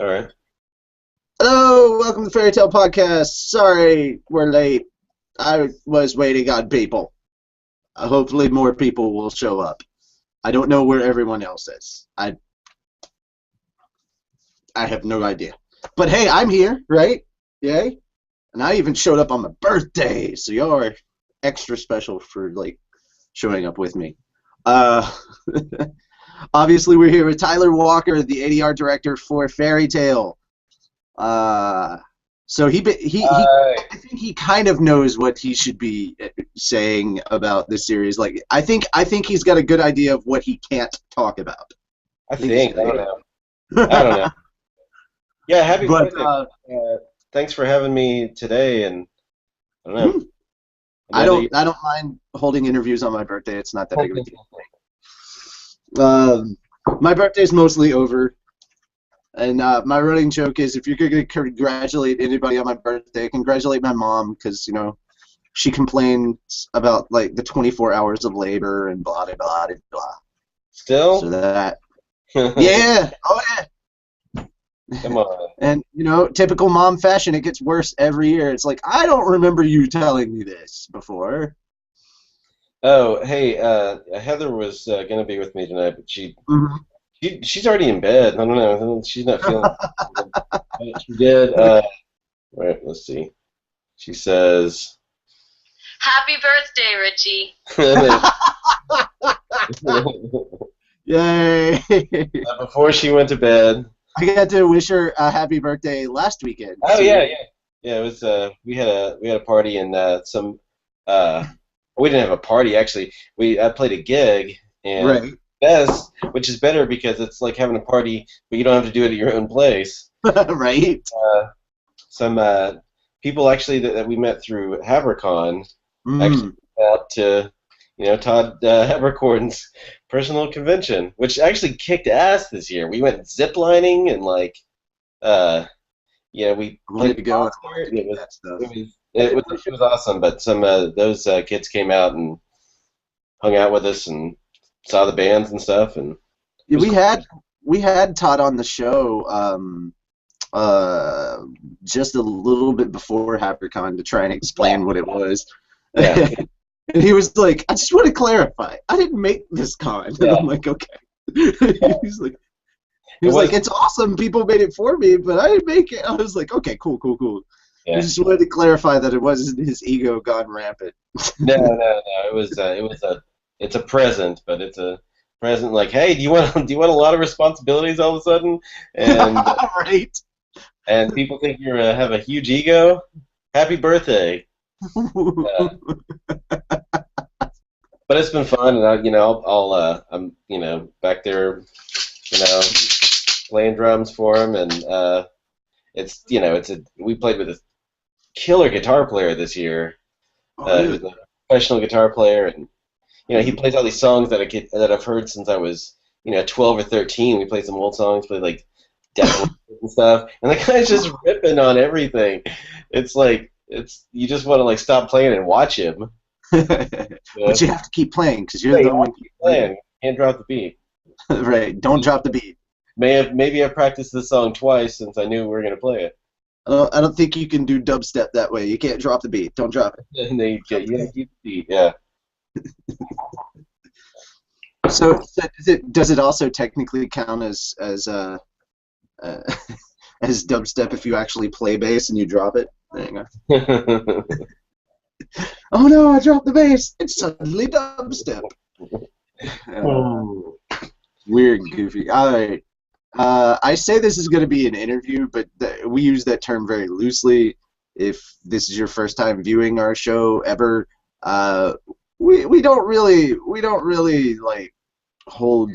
All right. Hello, welcome to the Fairy Tail Podcast. Sorry we're late. I was waiting on people. Hopefully more people will show up. I don't know where everyone else is. I have no idea. But hey, I'm here, right? Yay. And I even showed up on my birthday, so y'all are extra special for showing up with me. Uh Obviously we're here with Tyler Walker, the ADR director for Fairy Tail. Uh, so I think he kind of knows what he should be saying about this series. I think he's got a good idea of what he can't talk about. I I think he's think. I got don't a know. I don't know. good. Yeah, happy But birthday. Thanks for having me today. And I don't know. hmm, I know that you. I don't mind holding interviews on my birthday. It's not that big of a deal. My birthday's mostly over. And my running joke is, if you're going to congratulate anybody on my birthday, congratulate my mom, because, she complains about, the 24 hours of labor and blah, blah, blah, blah. So Still? that, Come yeah, oh yeah. on. And, typical mom fashion, it gets worse every year. It's like, I don't remember you telling me this before. Oh, hey, Heather was gonna be with me tonight, but Mhm. she's already in bed. I don't know. She's not feeling good. But she did. Right. Let's see. She says. Happy birthday, Richie. Yay. Before she went to bed. I got to wish her a happy birthday last weekend, Oh too. yeah, yeah, yeah. It was we had a party and some uh we didn't have a party actually. I played a gig and Right. best, which is better because it's like having a party, but you don't have to do it at your own place. Right. Uh, some people actually that we met through Havercon actually Mm. went out to Todd Habercorn's personal convention, which actually kicked ass this year. We went ziplining and uh we I wanted played to a go and I concert. wanted to do that stuff. It was awesome. But some those kids came out and hung out with us and saw the bands and stuff, and it Yeah, was cool. we had Todd on the show uh, just a little bit before HackerCon to try and Yeah, explain what it was. yeah, And he was like, I just want to clarify. I didn't make this con. And yeah. I'm like, okay. He's like, he It was like, was it's awesome. People made it for me, but I didn't make it. I was like, okay, cool, cool, cool. He yeah. just wanted to clarify that it wasn't his ego gone rampant. No, no, no. It's a present, but it's a present like, hey, do you want a lot of responsibilities all of a sudden? And Right. and people think you have a huge ego. Happy birthday. Uh, but it's been fun, and I'm back there, you know, playing drums for him, and we played with a killer guitar player this year. Oh, really? Who's a professional guitar player, and he plays all these songs that I've heard since I was 12 or 13. We played some old songs, played like Death and stuff, and the guy's just ripping on everything. It's like you just want to like stop playing and watch him. Uh, But you have to keep playing because you're Hey, the you have one to keep playing. playing. Can't drop the beat. Right. Don't drop the beat. Maybe I've practiced this song twice since I knew we were gonna play it. I don't think you can do dubstep that way. You can't drop the beat. Don't drop it. And then Drop the you gotta beat. keep the beat. Yeah. So does it also technically count uh, as dubstep if you actually play bass and you drop it? There you go. Oh no, I dropped the bass. It's suddenly dubstep. Uh, Oh. Weird, goofy. All right. I say this is going to be an interview, but we use that term very loosely. If this is your first time viewing our show ever, uh, we don't really like hold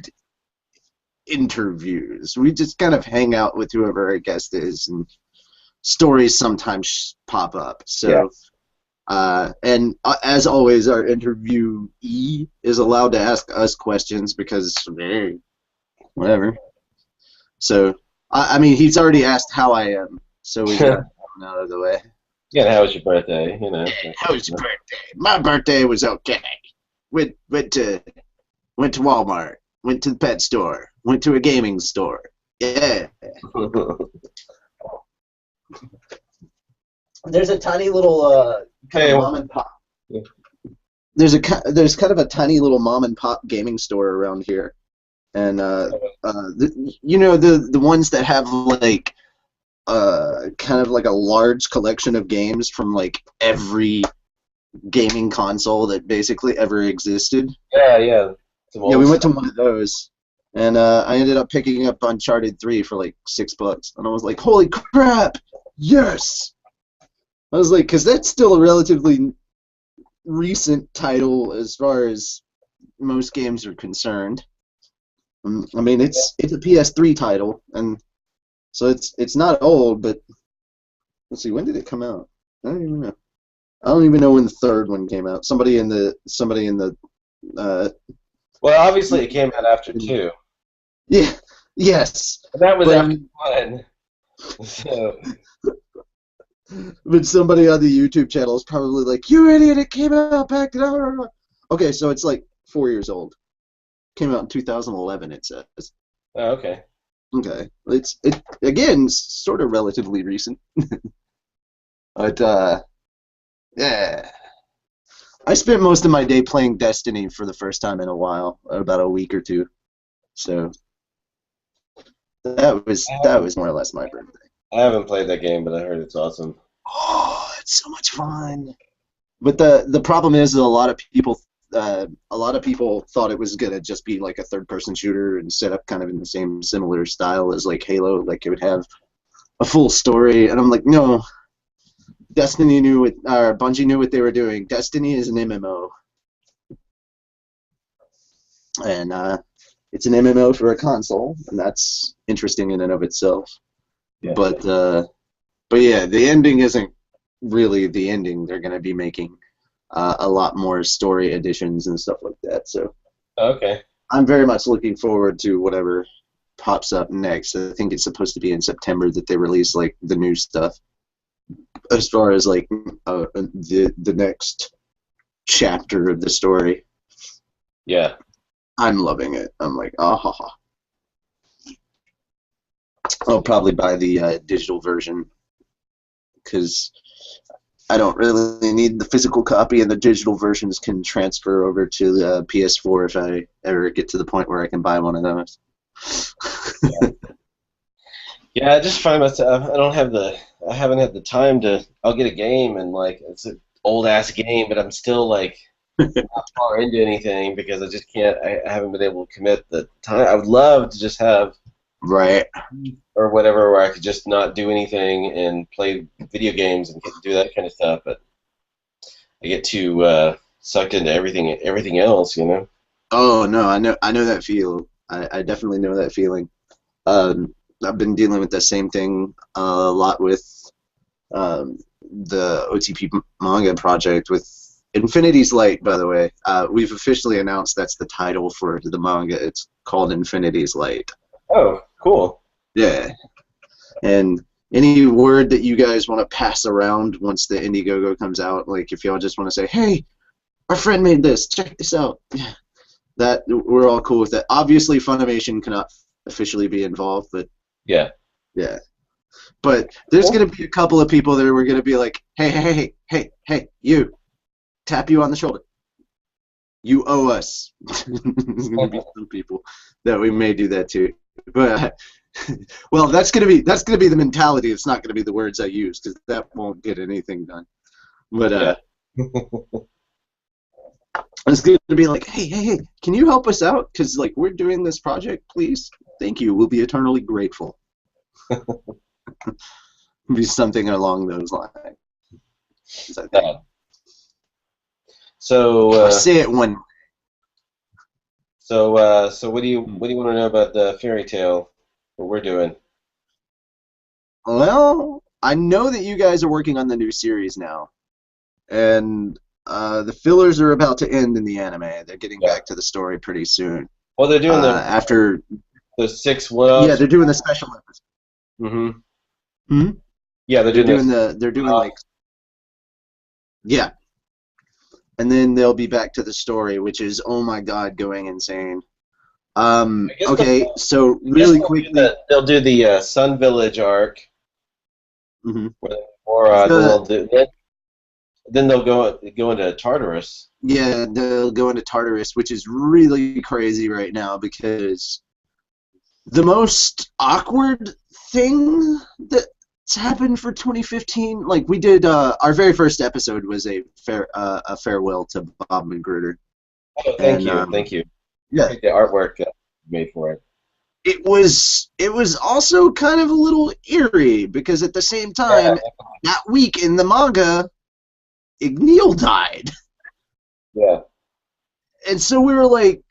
interviews. We just kind of hang out with whoever our guest is, and stories sometimes pop up. Yeah. So, as always, our interviewee is allowed to ask us questions because whatever. So, I mean, he's already asked how I am, so we got that one out of the way. Yeah. How was your birthday? How was your birthday? My birthday was okay. Went to Walmart. Went to the pet store. Went to a gaming store. Yeah. There's a tiny little kind of mom and pop. Yeah. There's kind of a tiny little mom and pop gaming store around here, and you know the ones that have like kind of like a large collection of games from like every gaming console that basically ever existed. Yeah, yeah. Yeah, we went to one of those, and I ended up picking up Uncharted 3 for like $6, and I was like, holy crap, yes! I was like, because that's still a relatively recent title as far as most games are concerned. I mean, it's a PS3 title, and so it's not old, but let's see, when did it come out? I don't even know. I don't even know when the third one came out. Somebody in the well, obviously it came out after 2. Yeah. Yes. And that was after 1. So. But somebody on the YouTube channel is probably like, "You idiot! It came out back." Okay, so it's like 4 years old. Came out in 2011. It says. Oh, okay. Okay, it again sort of relatively recent. But yeah, I spent most of my day playing Destiny for the first time in a while, about a week or two. So that was more or less my birthday. I haven't played that game, but I heard it's awesome. Oh, it's so much fun. But the problem is that a lot of people thought it was gonna just be like a third-person shooter and set up kind of in the same similar style as like Halo, like it would have a full story. And I'm like, no. Bungie knew what they were doing. Destiny is an MMO, and it's an MMO for a console, and that's interesting in and of itself. Yeah. But yeah, the ending isn't really the ending. They're going to be making a lot more story additions and stuff like that. So okay, I'm very much looking forward to whatever pops up next. I think it's supposed to be in September that they release like the new stuff. As far as like the next chapter of the story. Yeah. I'm loving it. I'm like, ah ha ha. I'll probably buy the digital version because I don't really need the physical copy, and the digital versions can transfer over to the PS4 if I ever get to the point where I can buy one of those. Yeah, I just find myself I haven't had the time to. I'll get a game and like it's an old ass game, but I'm still like not far into anything because I just can't. I haven't been able to commit the time. I would love to just have right or whatever where I could just not do anything and play video games and do that kind of stuff, but I get too sucked into everything else, you know. Oh no, I know that feel. I definitely know that feeling. I've been dealing with the same thing a lot with the OTP manga project with Infinity's Light, by the way. We've officially announced that's the title for the manga. It's called Infinity's Light. Oh, cool. Yeah. And any word that you guys want to pass around once the Indiegogo comes out, like if y'all just want to say, hey, our friend made this, check this out. That we're all cool with that. Obviously, Funimation cannot officially be involved, but yeah. But there's going to be a couple of people that we're going to be like, hey, you, tap you on the shoulder. You owe us. There's going to be some people that we may do that to. But well, that's going to be the mentality. It's not going to be the words I use because that won't get anything done. But it's going to be like, hey, can you help us out? Because like we're doing this project, please. Thank you. We'll be eternally grateful. Be something along those lines. So say it one. So what do you want to know about the Fairy Tail? What we're doing? Well, I know that you guys are working on the new series now, and the fillers are about to end in the anime. They're getting back to the story pretty soon. Well, they're doing after the 6 one-offs. Yeah, they're doing the special episodes. Yeah, they're doing like and then they'll be back to the story, which is oh my god, going insane. I guess Okay, so I guess really quickly. they'll do the Sun Village arc, Mhm. or then The, then they'll go into Tartarus. yeah, they'll go into Tartarus, which is really crazy right now because the most awkward thing that's happened for 2015, like we did, our very first episode was a farewell to Bob Magruder, Oh, and thank you. yeah, The artwork made for it. it was also kind of a little eerie because at the same Yeah, time that week in the manga, Igneel died, yeah, and so we were like,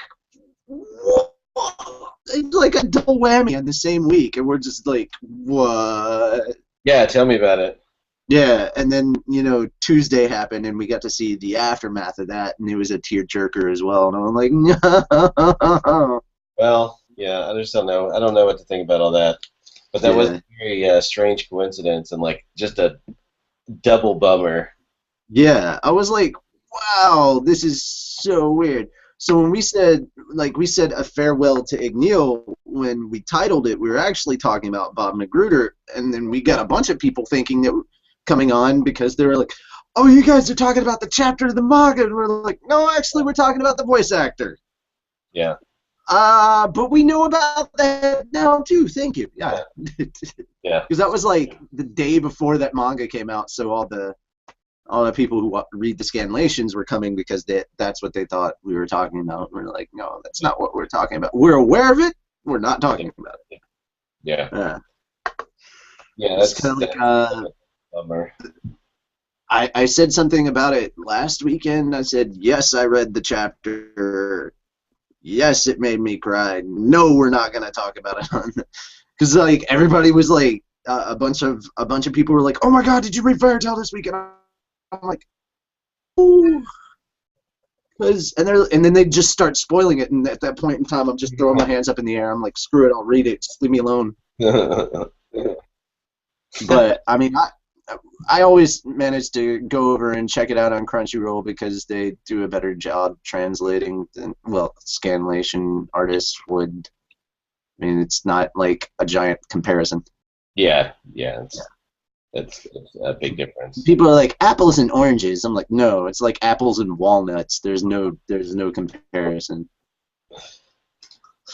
it's like a double whammy in the same week, and we're just like, what? yeah. Tell me about it. Yeah, and then Tuesday happened, and we got to see the aftermath of that, and it was a tearjerker as well. And I'm like, no. Well, yeah, I just don't know. I don't know what to think about all that. But that was Yeah, a very strange coincidence and like just a double bummer. yeah. I was like, wow, this is so weird. So when we said a farewell to Igneel, when we titled it, we were actually talking about Bob Magruder, and then we got a bunch of people thinking that coming on because they were like, "Oh, you guys are talking about the chapter of the manga," and we're like, "No, actually, we're talking about the voice actor." Yeah, But we know about that now too. Thank you. Yeah, yeah, because that was like the day before that manga came out, so all the people who read the scanlations were coming because that's what they thought we were talking about. We're like, no, that's not what we're talking about. We're aware of it. We're not talking about it. yeah, yeah. It's kind of like a bummer. I said something about it last weekend. I said, yes, I read the chapter. Yes, it made me cry. No, we're not going to talk about it on because like everybody was like a bunch of people were like, oh my god, did you read Fairy Tail this weekend? I'm like, oh. And then they just start spoiling it, and at that point in time, I'm just throwing my hands up in the air. I'm like, screw it, I'll read it. Just leave me alone. But I mean, I always manage to go over and check it out on Crunchyroll because they do a better job translating than scanlation artists would. I mean, it's not like a giant comparison. Yeah, it's a big difference. People are like apples and oranges. I'm like, no, it's like apples and walnuts. There's no comparison.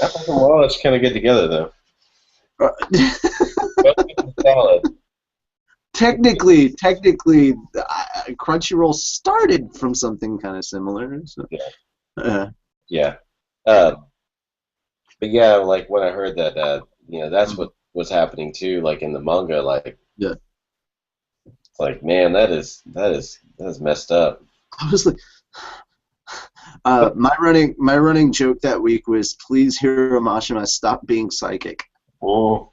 Apples and walnuts kind of get together though. Salad. technically, Crunchyroll started from something kind of similar. So. Yeah. But yeah, like when I heard that, that's what was happening too. Like in the manga, like Yeah. it's like, man, that is messed up. I was like, my running joke that week was, please Hiro Mashima stop being psychic. Oh.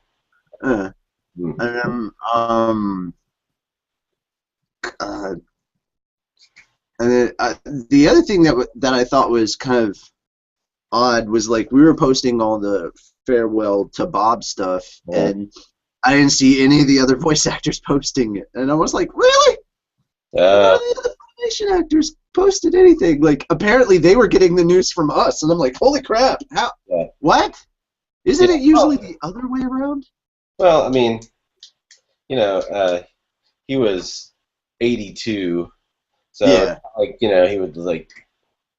And then the other thing that I thought was kind of odd was like we were posting all the farewell to Bob stuff, and I didn't see any of the other voice actors posting it, and I was like, really? None of the other animation actors posted anything. Like apparently they were getting the news from us, and I'm like, holy crap! How? Yeah. What? Isn't it usually the other way around? Well, I mean, he was 82, so Yeah. like he would like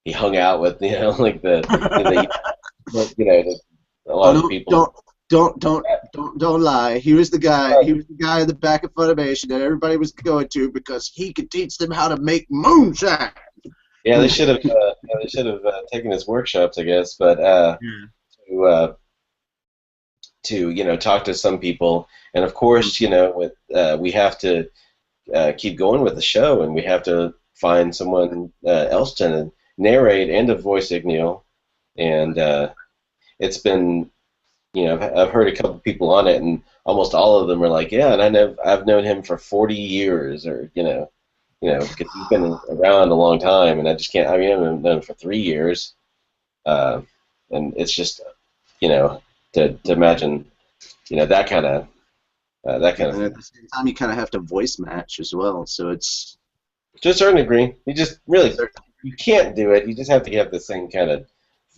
he hung out with like a lot of people. Don't lie. He was the guy. He was the guy in the back of Funimation that everybody was going to because he could teach them how to make moonshine. Yeah, they should have taken his workshops, I guess, but to talk to some people, and of course, we have to keep going with the show, and we have to find someone else to narrate and to voice Igneel, and it's been, I've heard a couple people on it, and almost all of them are like, yeah, and I've known him for 40 years, or because he's been around a long time, and I just can't. I mean, I've known him for 3 years, and it's just, to imagine, that kind of. And at the same time, you kind of have to voice match as well, so it's to a certain degree. You just really you can't do it. You just have to have the same kind of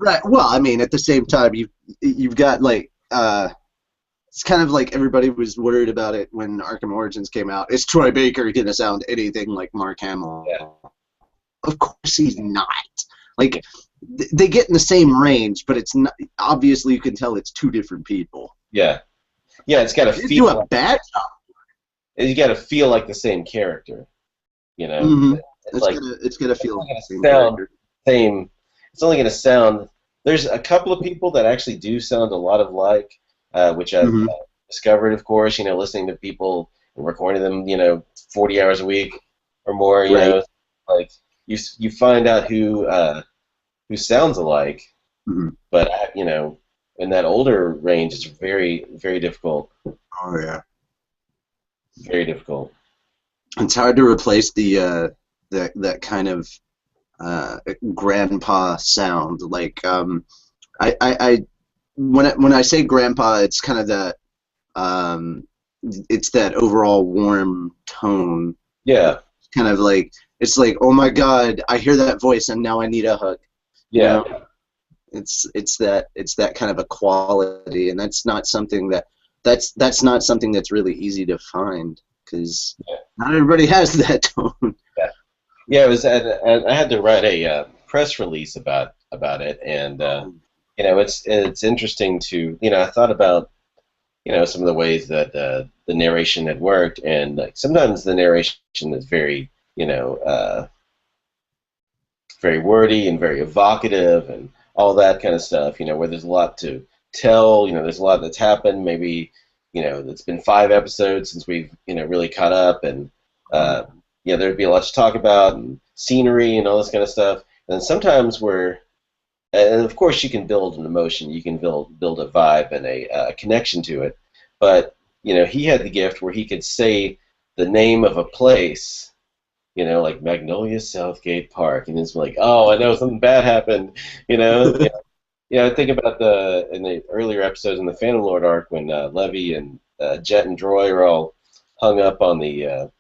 Right. Well, I mean, at the same time, you've got like it's kind of like everybody was worried about it when Arkham Origins came out. Is Troy Baker gonna sound anything like Mark Hamill? Yeah. Of course he's not. Like they get in the same range, but it's not. Obviously, you can tell it's two different people. Yeah. Yeah, it's got to You feel. do a bad job. You got to feel like the same character. You know. Mm-hmm. It's gonna it's feel only the same sound character. same. It's only going to sound. There's a couple of people that actually do sound a lot alike, which I've discovered, of course. Listening to people and recording them, 40 hours a week or more. You know, like you find out who sounds alike, but in that older range, it's very, very difficult. Oh yeah, very difficult. It's hard to replace the that kind of grandpa sound. Like I when I say grandpa, it's kind of that it's that overall warm tone. Yeah. Kind of like it's like, oh my God, I hear that voice and now I need a hug. Yeah. It's that kind of a quality, and that's not something that's not something that's really easy to find, because not everybody has that tone. Yeah, it was. I had to write a press release about it, and it's interesting to I thought about some of the ways that the narration had worked, and like sometimes the narration is very very wordy and very evocative and all that kind of stuff. Where there's a lot to tell. There's a lot that's happened. Maybe it's been 5 episodes since we've really caught up, and there'd be a lot to talk about, and scenery and all this kind of stuff. And sometimes and of course you can build an emotion, you can build a vibe and a connection to it. But he had the gift where he could say the name of a place, like Magnolia Southgate Park, and it's like, oh, I know something bad happened, Think about in the earlier episodes in the Phantom Lord arc when Levy and Jet and Droy are all hung up on the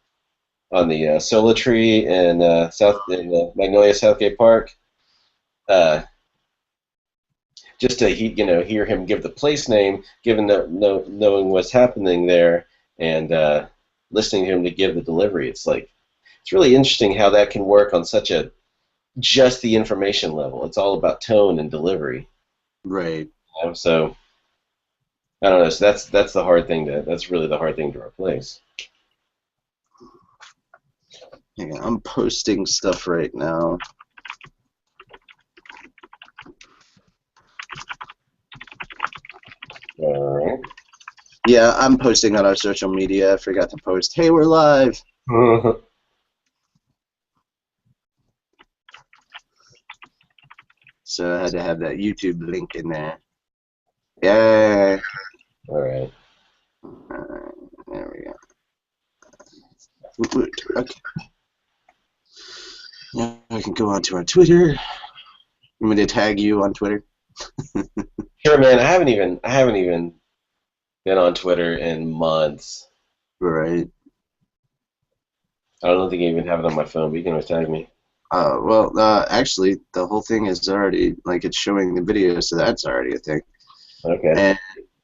Sola Tree in Magnolia Southgate Park. Just to hear him give the place name, given knowing what's happening there, and listening to him to give the delivery, it's really interesting how that can work on such a just the information level. It's all about tone and delivery. Right. So I don't know. So that's the hard thing that's really the hard thing to replace. Hang on, I'm posting stuff right now. All right. Yeah, I'm posting on our social media. I forgot to post. Hey, we're live. So I had to have that YouTube link in there. Yeah. All right. There we go. Okay. Now I can go on to our Twitter. You want me to tag you on Twitter? Sure, man. I haven't even been on Twitter in months. Right. I don't think I even have it on my phone, but you can always tag me. Actually, the whole thing is already, it's showing the video, so that's already a thing. Okay. And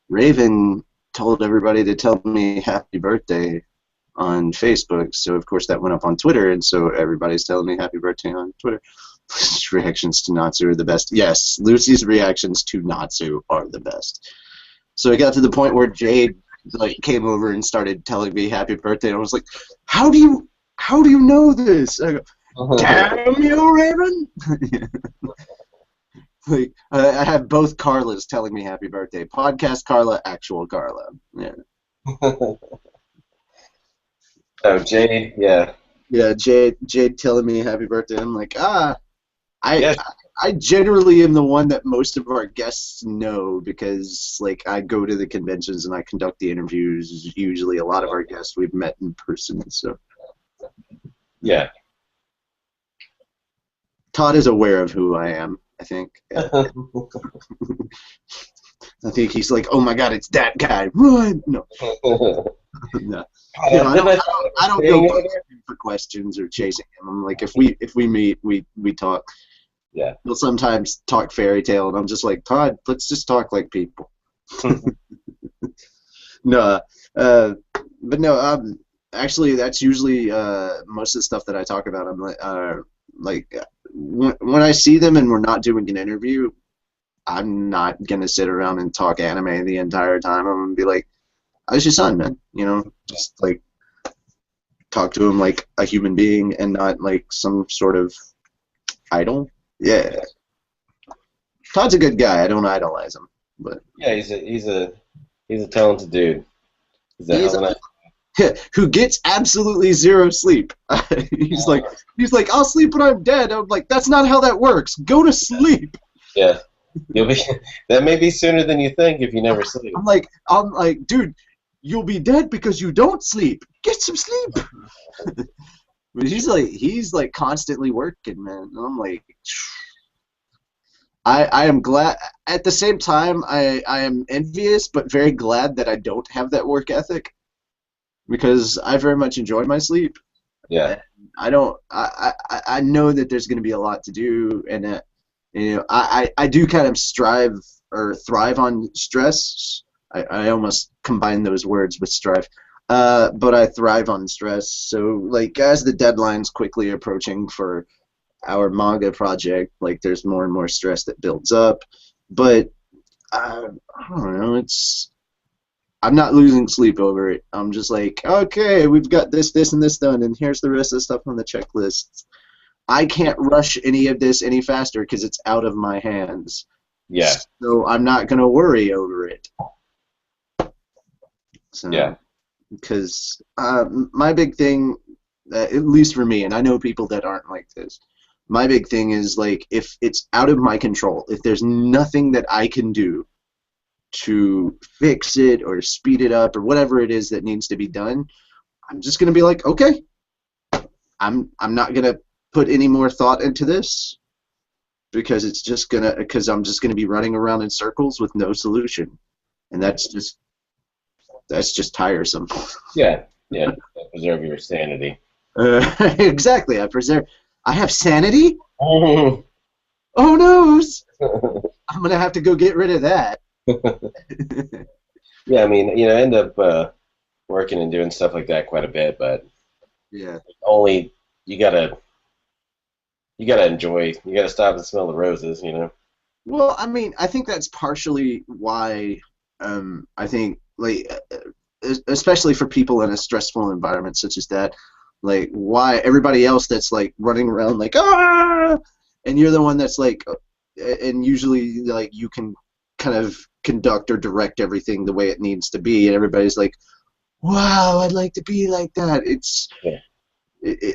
Raven told everybody to tell me happy birthday on Facebook, so of course that went up on Twitter, and so everybody's telling me happy birthday on Twitter. Reactions to Natsu are the best. Yes, Lucy's reactions to Natsu are the best. So it got to the point where Jade came over and started telling me happy birthday, and I was like, how do you know this? I go, damn you, Raven! I have both Carlas telling me happy birthday. Podcast Carla, actual Carla. Yeah. Oh, Jade, yeah. Yeah, Jade telling me happy birthday. I'm like, Yes. I generally am the one that most of our guests know, because I go to the conventions and I conduct the interviews. Usually a lot of our guests we've met in person, so. Yeah. Todd is aware of who I am, I think. Yeah. I think he's like, oh my God, it's that guy. Run! No. No. I don't go for questions or chasing him. I'm like, if we meet, we talk. Yeah. He'll sometimes talk Fairy Tail, and I'm just like, Todd, let's just talk like people. No, but no, actually, that's usually most of the stuff that I talk about. I'm like when I see them and we're not doing an interview, I'm not gonna sit around and talk anime the entire time. I'm gonna be like, "How's your son, man?" Just like talk to him like a human being and not like some sort of idol. Yeah, Todd's a good guy. I don't idolize him, but Yeah, he's a talented dude. He's a he's hell of a who gets absolutely zero sleep. he's like, I'll sleep when I'm dead. I'm like, that's not how that works. Go to sleep. Yeah. You'll be that may be sooner than you think if you never sleep. I'm like, dude, you'll be dead because you don't sleep. Get some sleep. But he's like constantly working, man. And I'm like, I am glad. At the same time, I am envious, but very glad that I don't have that work ethic, because I very much enjoy my sleep. Yeah. I don't. I know that there's going to be a lot to do, and I do kind of strive or thrive on stress. I almost combine those words with strive. But I thrive on stress. So, like, as the deadline's quickly approaching for our manga project, like, there's more and more stress that builds up. But I don't know. I'm not losing sleep over it. I'm just like, okay, we've got this, and this done, and here's the rest of the stuff on the checklist. I can't rush any of this any faster because it's out of my hands. Yeah. So I'm not gonna worry over it. So, Yeah. Because my big thing, at least for me, and I know people that aren't like this, my big thing is, like, if it's out of my control, if there's nothing that I can do to fix it or speed it up or whatever it is that needs to be done, I'm just gonna be like, okay, I'm not gonna put any more thought into this because I'm just gonna be running around in circles with no solution, and that's just tiresome. Yeah. Yeah. Preserve your sanity. Exactly. I have sanity. Oh. Oh no! I'm gonna have to go get rid of that. Yeah, I mean, I end up working and doing stuff like that quite a bit, but Yeah. only you gotta enjoy. You gotta stop and smell the roses, Well, I mean, I think that's partially why I think, like, especially for people in a stressful environment such as that, like, why everybody else that's like running around like, ah, and you're the one that's like, and usually, like, you can kind of conduct or direct everything the way it needs to be, and everybody's like, wow, I'd like to be like that. It's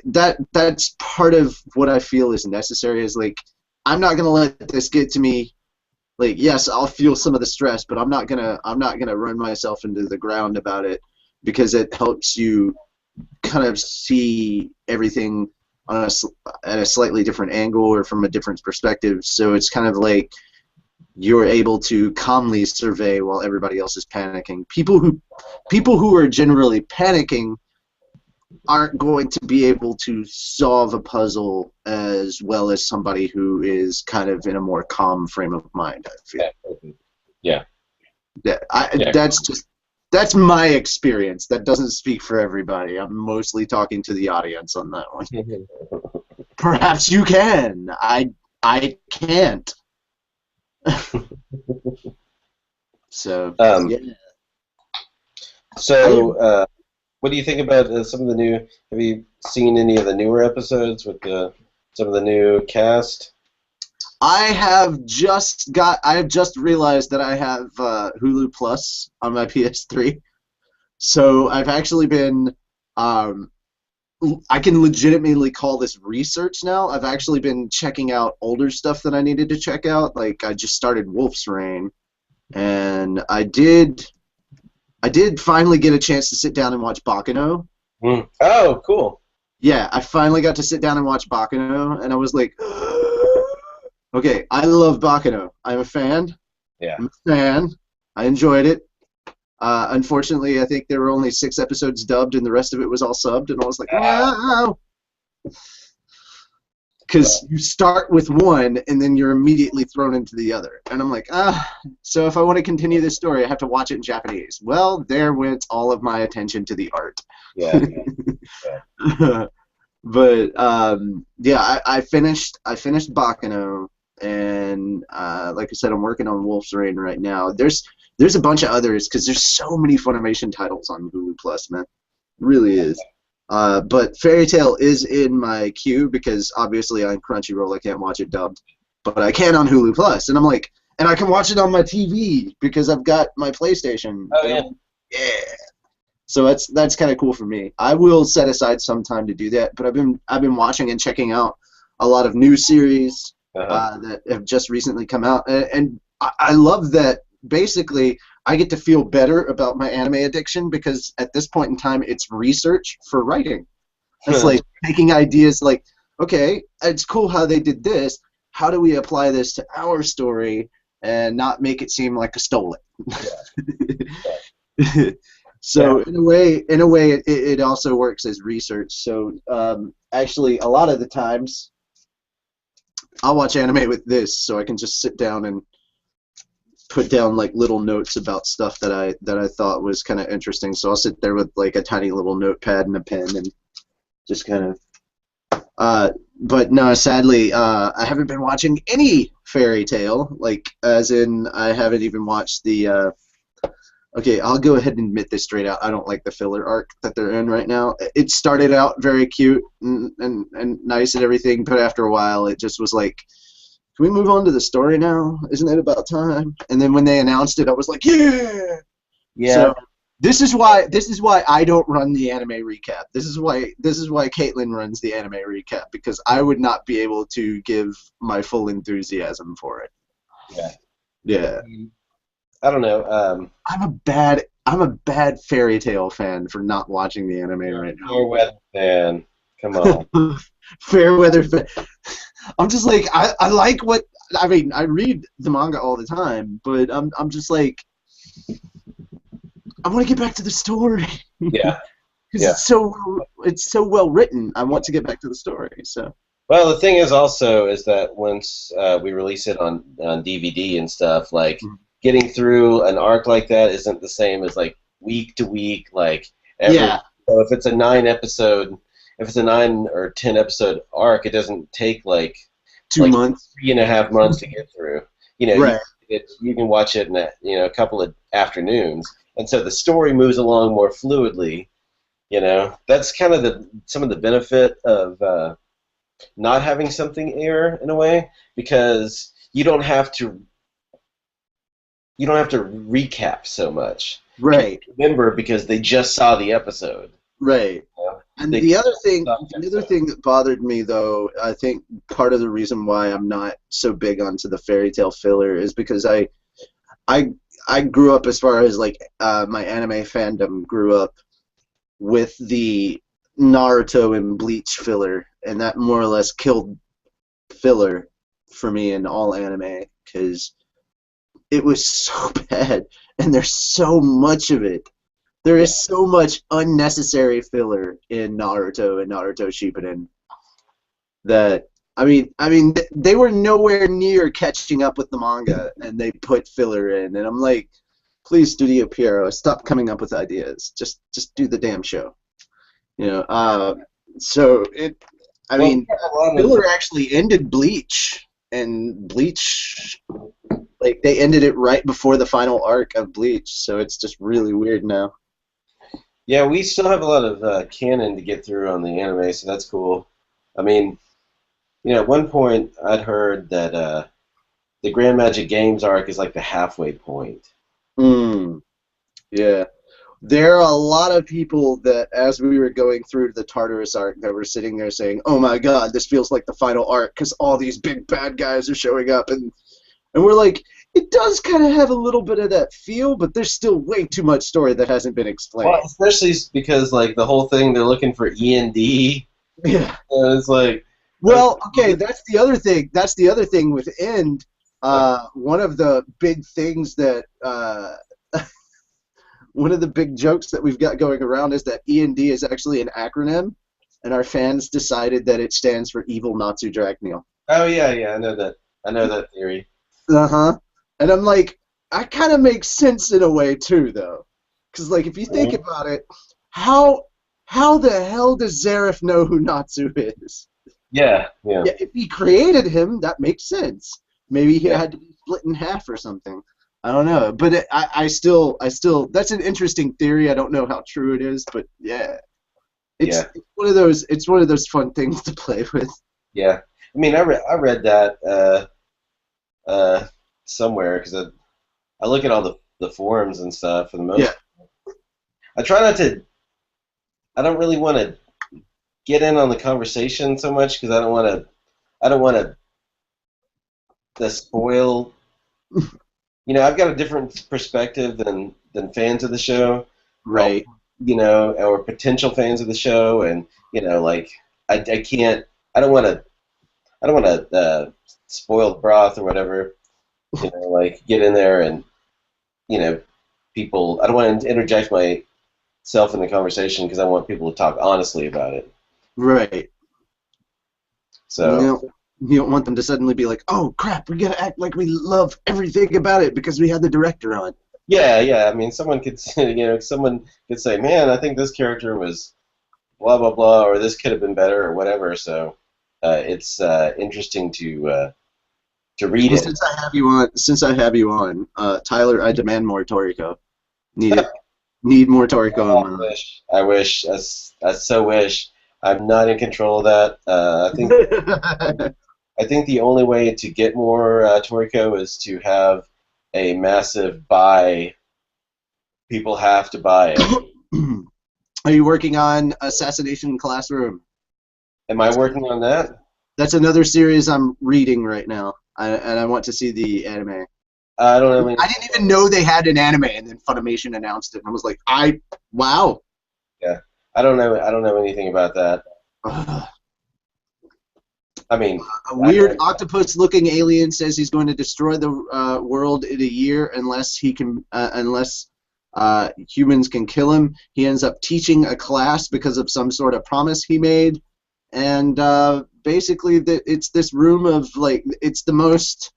that's part of what I feel is necessary, is like, I'm not gonna let this get to me. Like, yes, I'll feel some of the stress, but I'm not gonna run myself into the ground about it, because it helps you kind of see everything on at a slightly different angle or from a different perspective. So it's kind of like you're able to calmly survey while everybody else is panicking. People who are generally panicking aren't going to be able to solve a puzzle as well as somebody who is kind of in a more calm frame of mind, I feel. Yeah. That's my experience. That doesn't speak for everybody. I'm mostly talking to the audience on that one. Perhaps you can. I can't. So, yeah. So, what do you think about some of the new? Have you seen any of the newer episodes with some of the new cast? I have just realized that I have Hulu Plus on my PS3, so I've actually been, I can legitimately call this research now. I've actually been checking out older stuff that I needed to check out. Like, I just started Wolf's Rain, and I did finally get a chance to sit down and watch Bakano. Mm. Oh, cool. Yeah, I finally got to sit down and watch Bakano, and I was like, okay, I love Bakano. I'm a fan. Yeah. I'm a fan. I enjoyed it. Unfortunately, I think there were only 6 episodes dubbed, and the rest of it was all subbed, and I was like, wow. because you start with one and then you're immediately thrown into the other. And I'm like, so if I want to continue this story, I have to watch it in Japanese. Well, there went all of my attention to the art. Yeah. But yeah, I finished Bakano, and like I said, I'm working on Wolf's Rain right now. There's a bunch of others because there's so many Funimation titles on Hulu Plus, man. It really is. But Fairy Tail is in my queue because obviously on Crunchyroll I can't watch it dubbed, but I can on Hulu Plus, and I'm like, and I can watch it on my TV because I've got my PlayStation. Oh yeah. Yeah. So that's kind of cool for me. I will set aside some time to do that, but I've been watching and checking out a lot of new series that have just recently come out, and I love that. Basically, I get to feel better about my anime addiction because at this point in time, it's research for writing. It's like taking ideas like, okay, it's cool how they did this. How do we apply this to our story and not make it seem like I stole it? Yeah. So in a way, it also works as research. So actually, a lot of the times, I'll watch anime with this, so I can just sit down and put down like little notes about stuff that I thought was kind of interesting. So I'll sit there with like a tiny little notepad and a pen and just kind of. But no, sadly, I haven't been watching any Fairy Tail. Like, as in, I haven't even watched the. Okay, I'll go ahead and admit this straight out. I don't like the filler arc that they're in right now. It started out very cute and nice and everything, but after a while, it just was like, can we move on to the story now? Isn't it about time? And then when they announced it, I was like, yeah. Yeah. So this is why I don't run the anime recap. This is why Caitlin runs the anime recap, because I would not be able to give my full enthusiasm for it. Yeah. Yeah. I don't know. I'm a bad Fairy Tail fan for not watching the anime right now. Fair weather fan. Come on. Fair weather fan. I'm just like, I like what I mean. I read the manga all the time, but I'm just like, I want to get back to the story. Yeah. Because it's so well written. I want to get back to the story. So. Well, the thing is also is that once we release it on DVD and stuff, like getting through an arc like that isn't the same as like week to week, like every. Yeah. So if it's a 9 or 10 episode arc, it doesn't take like 2 months, 3.5 months to get through. You know, right. you can watch it in a couple of afternoons, and so the story moves along more fluidly. You know, that's kind of some of the benefit of not having something air in a way, because you don't have to recap so much. Right. Remember, because they just saw the episode. Right. You know? And the other thing that bothered me, though, I think part of the reason why I'm not so big onto the Fairy Tail filler is because I grew up, as far as like my anime fandom grew up with the Naruto and Bleach filler, and that more or less killed filler for me in all anime, because it was so bad, and there's so much of it. There is so much unnecessary filler in Naruto and Naruto Shippuden that I mean they were nowhere near catching up with the manga, and they put filler in, and I'm like, please, Studio Pierrot, stop coming up with ideas. Just do the damn show. You know. So it. I mean, filler actually ended Bleach, and Bleach, like, they ended it right before the final arc of Bleach, so it's just really weird now. Yeah, we still have a lot of canon to get through on the anime, so that's cool. I mean, you know, at one point I'd heard that the Grand Magic Games arc is like the halfway point. Yeah. There are a lot of people that, as we were going through the Tartarus arc, that were sitting there saying, oh my god, this feels like the final arc, because all these big bad guys are showing up, and we're like, it does kind of have a little bit of that feel, but there's still way too much story that hasn't been explained. Well, especially because, like, the whole thing, they're looking for E&D. Yeah. It's like... Well, okay, that's the other thing. That's the other thing with End. One of the big things that... one of the big jokes that we've got going around is that E&D is actually an acronym. and our fans decided that it stands for Evil Natsu Dragneel. Oh yeah, I know that. I know that theory. Uh-huh. And I'm like, that kind of makes sense in a way too, though. Because, like, if you think about it, how the hell does Zareth know who Natsu is? Yeah. Yeah, if he created him, that makes sense. Maybe he had to be split in half or something. I don't know, but I still, that's an interesting theory. I don't know how true it is, but yeah, it's one of those fun things to play with. Yeah, I mean, I read that somewhere because I look at all the forums and stuff for the most. Yeah. I try not to. I don't really want to get in on the conversation so much because I don't want to spoil. You know, I've got a different perspective than fans of the show, right? You know, or potential fans of the show, and you know, like I can't. I don't want to spoil the broth or whatever. You know, like get in there and you know, people. I don't want to interject myself in the conversation because I want people to talk honestly about it. Right. So. You don't want them to suddenly be like, oh, crap, we got to act like we love everything about it because we had the director on. Yeah. I mean, someone could say, man, I think this character was blah, blah, blah, or this could have been better or whatever. So it's interesting to read it. Since I have you on, Tyler, I demand more Toriko. Need more Toriko. I wish. I so wish. I'm not in control of that. I think the only way to get more Toriko is to have a massive buy. People have to buy it. Are you working on Assassination Classroom? Am I working on that? That's another series I'm reading right now, and I want to see the anime. I don't know. I didn't even know they had an anime, and then Funimation announced it, and I was like, wow. Yeah, I don't know anything about that. I mean, a weird octopus-looking alien says he's going to destroy the world in a year unless humans can kill him. He ends up teaching a class because of some sort of promise he made, and basically, it's this room of like it's the most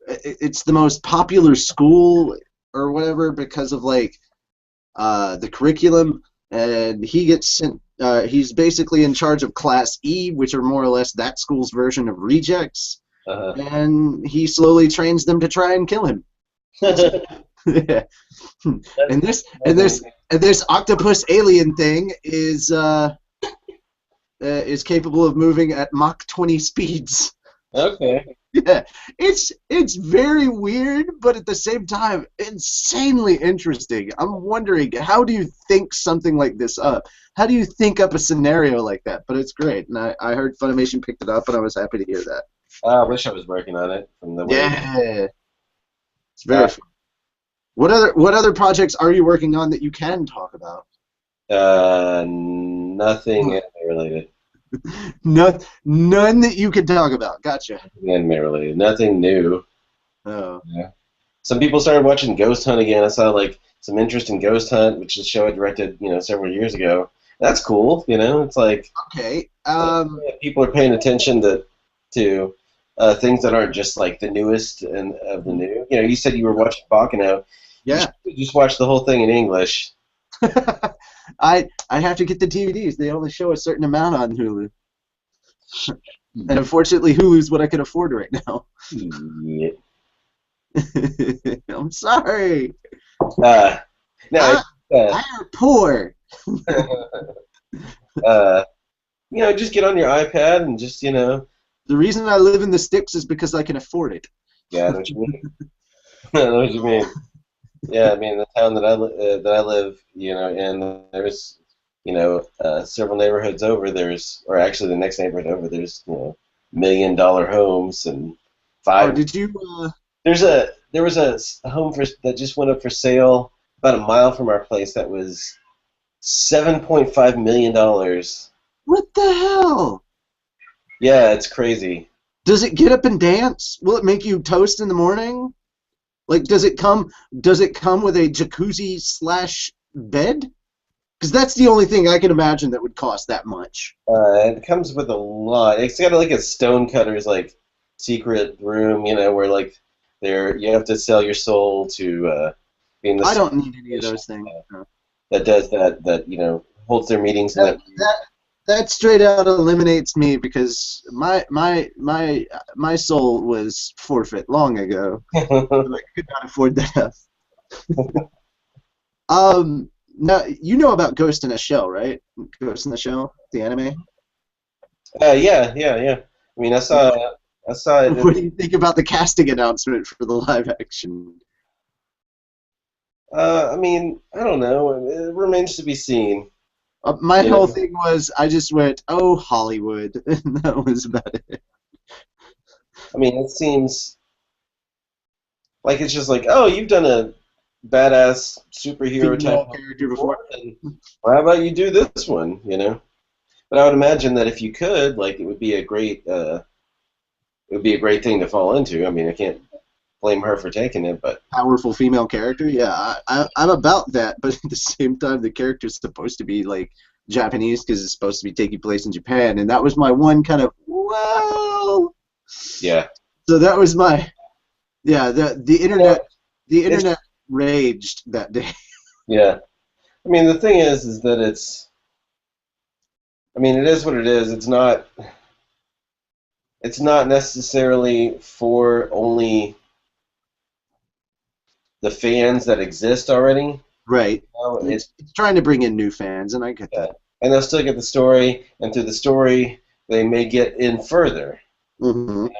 it's the most popular school or whatever because of like the curriculum, and he gets sent. He's basically in charge of Class E, which are more or less that school's version of rejects, and he slowly trains them to try and kill him. Yeah. And this octopus alien thing is capable of moving at Mach 20 speeds. Okay. Yeah, it's very weird, but at the same time, insanely interesting. I'm wondering, how do you think something like this up? How do you think up a scenario like that? But it's great, and I heard Funimation picked it up, and I was happy to hear that. I wish I was working on it. It's very fun. What other projects are you working on that you can talk about? Nothing anime related. None that you can talk about. Gotcha. Anime related. Nothing new. Oh. Yeah. Some people started watching Ghost Hunt again. I saw like some interest in Ghost Hunt, which is a show I directed, several years ago. That's cool. It's like okay. People are paying attention to things that aren't just like the newest and of the new. You said you were watching Baccano. Yeah. You just watch the whole thing in English. I have to get the DVDs. They only show a certain amount on Hulu. And unfortunately, Hulu's what I can afford right now. Yeah. I'm sorry. I are poor. Just get on your iPad and just, The reason I live in the sticks is because I can afford it. Yeah, I know what you mean. I know what you mean. Yeah, I mean, the town that I live, in, there's, several neighborhoods over, or actually the next neighborhood over, there's, $1 million homes and five. Oh, did you? There was a home that just went up for sale about a mile from our place that was $7.5 million. What the hell? Yeah, it's crazy. Does it get up and dance? Will it make you toast in the morning? Like, does it come with a jacuzzi / bed? Because that's the only thing I can imagine that would cost that much. It comes with a lot. It's got like a Stonecutter's like secret room, you know, where like you have to sell your soul to be in the. I don't need any of those things. No. That does that you know holds their meetings in that straight out eliminates me because my soul was forfeit long ago. I could not afford that. Now you know about Ghost in a Shell, right? Ghost in the Shell, the anime. Yeah. I mean, I saw it. What do you think about the casting announcement for the live action? I mean, I don't know. It remains to be seen. My whole thing was I just went, oh, Hollywood, and that was about it. I mean, it seems like it's just like, oh, you've done a badass superhero type character before. And how about you do this one, you know? But I would imagine that if you could, like, it would be a great thing to fall into. I mean, I can't blame her for taking it, but powerful female character, yeah, I'm about that. But at the same time, the character's supposed to be like Japanese because it's supposed to be taking place in Japan, and that was my one kind of yeah. So that was my the internet raged that day. Yeah, I mean the thing is that it is what it is. It's not necessarily for only the fans that exist already. Right. It's trying to bring in new fans, and I get that. And they'll still get the story, and through the story, they may get in further. Mm-hmm. You know?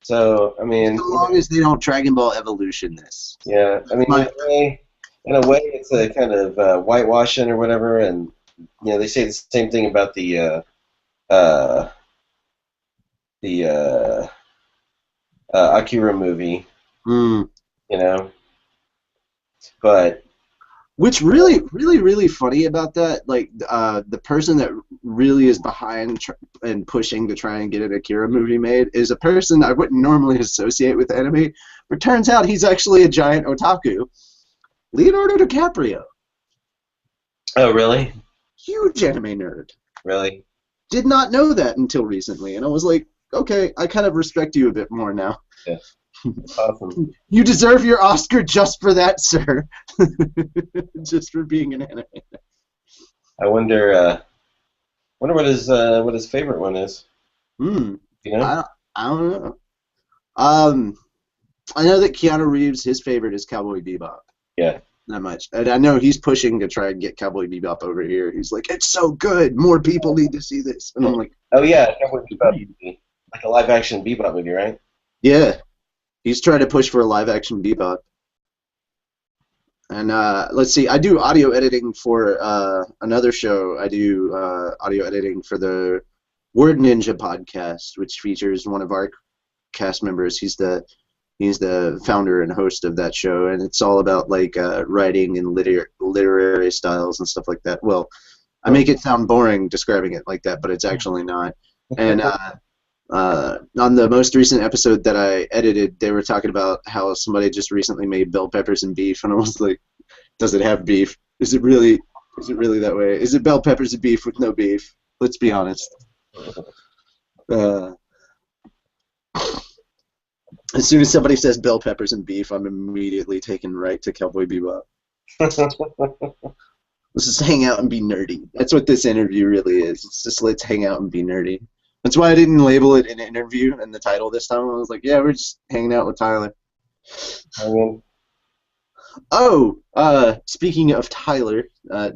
So, I mean... As long as they don't Dragon Ball Evolution this. Yeah, I mean, in a way, it's a kind of whitewashing or whatever, and, you know, they say the same thing about the Akira movie. Mm. You know? But what's really funny about that, like the person that really is behind and pushing to try and get an Akira movie made is a person I wouldn't normally associate with anime, but turns out he's actually a giant otaku. Leonardo DiCaprio. Oh, really? Huge anime nerd. Really? Did not know that until recently, and I was like, okay, I kind of respect you a bit more now. Yeah. Awesome. You deserve your Oscar just for that, sir. Just for being an anime. I wonder what his favorite one is. You know? I don't know. I know that Keanu Reeves, his favorite is Cowboy Bebop. Yeah. Not much. And I know he's pushing to try and get Cowboy Bebop over here. He's like, it's so good. More people need to see this. And I'm like, oh yeah, Cowboy Bebop movie. Like a live action Bebop movie, right? Yeah. He's trying to push for a live-action Bebop. And let's see, I do audio editing for another show. I do audio editing for the Word Ninja podcast, which features one of our cast members. He's the founder and host of that show, and it's all about like writing and literary styles and stuff like that. Well, I make it sound boring describing it like that, but it's actually not. And on the most recent episode that I edited, they were talking about how somebody just recently made bell peppers and beef, and I was like, does it have beef? Is it really that way? Is it bell peppers and beef with no beef? Let's be honest. As soon as somebody says bell peppers and beef, I'm immediately taken right to Cowboy Bebop. Let's just hang out and be nerdy. That's what this interview really is. It's just let's hang out and be nerdy. That's why I didn't label it an interview in the title this time. I was like, yeah, we're just hanging out with Tyler. Speaking of Tyler,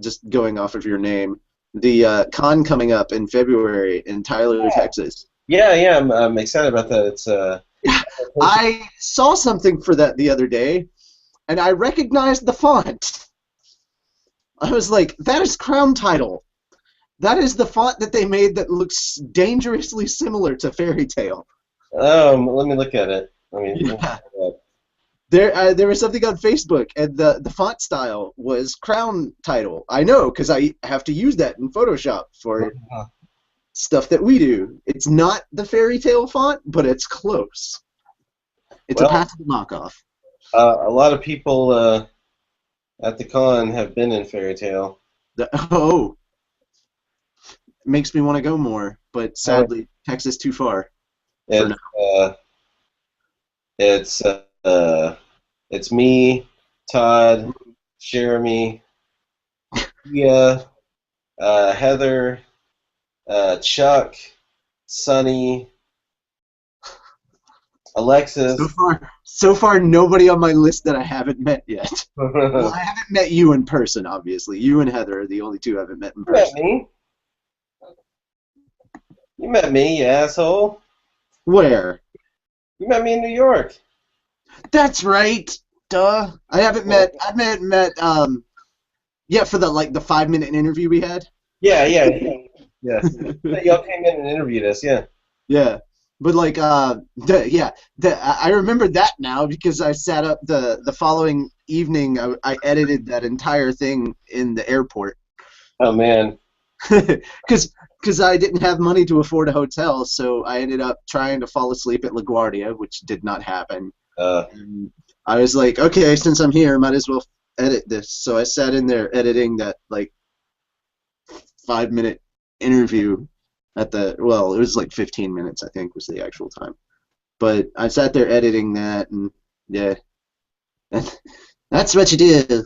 just going off of your name, the con coming up in February in Tyler, Texas. Yeah, I'm excited about that. It's I saw something for that the other day, and I recognized the font. I was like, that is Crown Title. That is the font that they made that looks dangerously similar to Fairy Tail. Let me look at it. There was something on Facebook, and the font style was Crown Title. I know, because I have to use that in Photoshop for stuff that we do. It's not the Fairy Tail font, but it's close. It's a passable knockoff. A lot of people at the con have been in Fairy Tail. Oh, makes me want to go more, but sadly, Texas too far for now. It's it's me, Todd, Jeremy, Tia, Heather, Chuck, Sonny, Alexis. So far, nobody on my list that I haven't met yet. Well, I haven't met you in person, obviously. You and Heather are the only two I haven't met in person. You met me. You met me, you asshole. Where? You met me in New York. That's right. Duh. I haven't met. Yeah, for the 5-minute interview we had. Yeah. Y'all came in and interviewed us. Yeah. Yeah, but I remember that now because I sat up the following evening. I edited that entire thing in the airport. Oh man. Because I didn't have money to afford a hotel, so I ended up trying to fall asleep at LaGuardia, which did not happen. And I was like, okay, since I'm here, might as well edit this. So I sat in there editing that 5-minute interview it was 15 minutes, I think, was the actual time. But I sat there editing that, and yeah, that's what you do.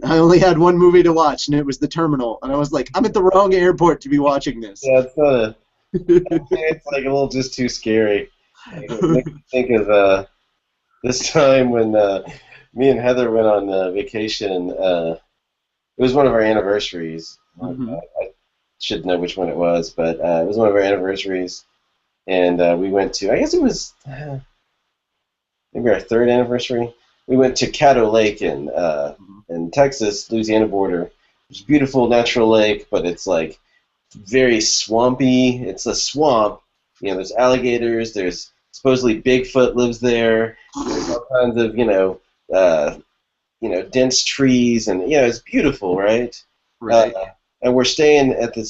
I only had one movie to watch, and it was The Terminal, and I was like, I'm at the wrong airport to be watching this. Yeah, it's not it's a little just too scary. It makes me think of this time when me and Heather went on vacation. It was one of our anniversaries. Mm-hmm. I should know which one it was, but it was one of our anniversaries, and we went to, I guess it was maybe our 3rd anniversary. We went to Caddo Lake in Texas, Louisiana border. It's a beautiful natural lake, but it's very swampy. It's a swamp. There's alligators. There's supposedly Bigfoot lives there. There's all kinds of dense trees, and it's beautiful, right? Right. And we're staying at they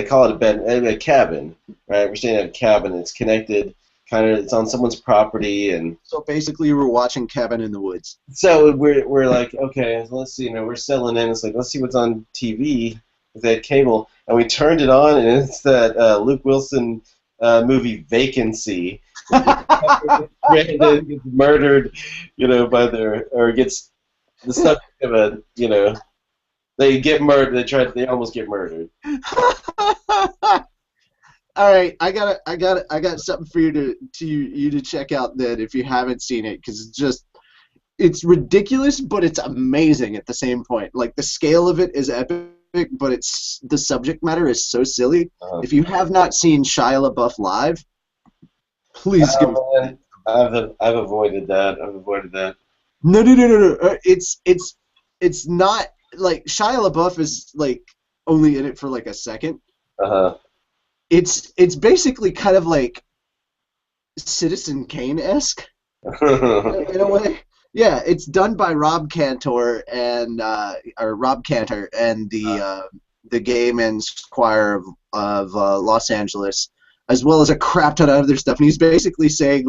call it a cabin, right? We're staying at a cabin. It's connected. It's on someone's property, and so basically, we're watching Cabin in the Woods. So we're like, okay, let's see. We're settling in. It's like, let's see what's on TV with that cable, and we turned it on, and it's that Luke Wilson movie Vacancy. Brandon gets murdered, gets the subject of they get murdered. They almost get murdered. All right, I got something for you to check out then if you haven't seen it, because it's ridiculous, but it's amazing at the same point. The scale of it is epic, but the subject matter is so silly. If you have not seen Shia LaBeouf live, please give it. I've avoided that. No. It's not Shia LaBeouf is only in it for a second. It's basically kind of like Citizen Kane-esque in a way. Yeah, it's done by Rob Cantor and the Gay Men's Choir of Los Angeles, as well as a crap ton of other stuff. And he's basically saying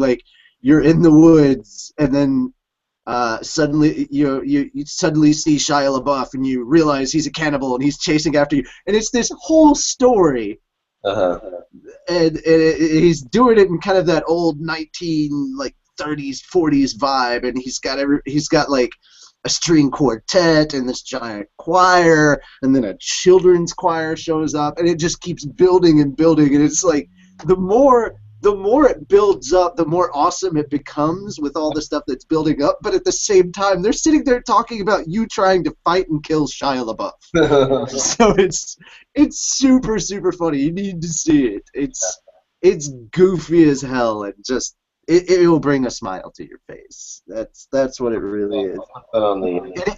you're in the woods, and then suddenly you suddenly see Shia LaBeouf, and you realize he's a cannibal, and he's chasing after you, and it's this whole story. And he's doing it in kind of that old 30s, 40s vibe, and he's got a string quartet and this giant choir, and then a children's choir shows up, and it just keeps building and building, and it's the more it builds up, the more awesome it becomes with all the stuff that's building up. But at the same time, they're sitting there talking about you trying to fight and kill Shia LaBeouf. So it's super, super funny. You need to see it. It's goofy as hell, and just it will bring a smile to your face. That's what it really is.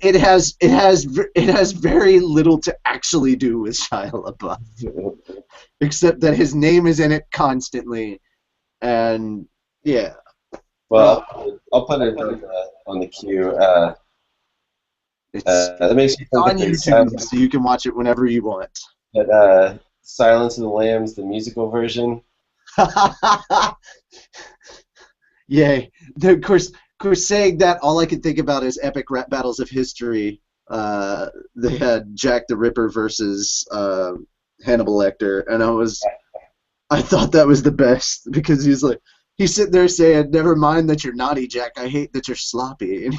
It has very little to actually do with Shia LaBeouf, except that his name is in it constantly. And yeah. Well, I'll put it on the queue. It makes you think on YouTube, so you can watch it whenever you want. But Silence of the Lambs, the musical version. Yay! Of course, saying that, all I can think about is epic rap battles of history. they had Jack the Ripper versus Hannibal Lecter, and I thought that was the best because he's sitting there saying, "Never mind that you're naughty, Jack. I hate that you're sloppy." And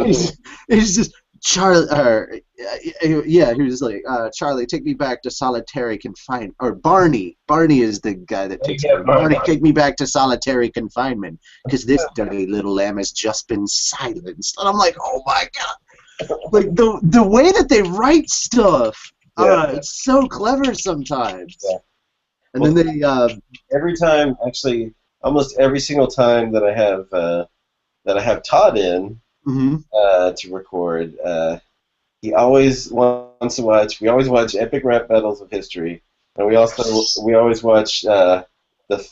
he's just Charlie. He was like, "Charlie, take me back to solitary confinement." Or Barney. Barney is the guy that takes me. Barney, take me back to solitary confinement because this dirty little lamb has just been silenced. And I'm like, oh my god! Like the way that they write stuff, it's so clever sometimes. Yeah. And then they every time, actually, almost every single time that I have Todd in to record, he always wants to watch. We always watch epic rap battles of history, and we always watch the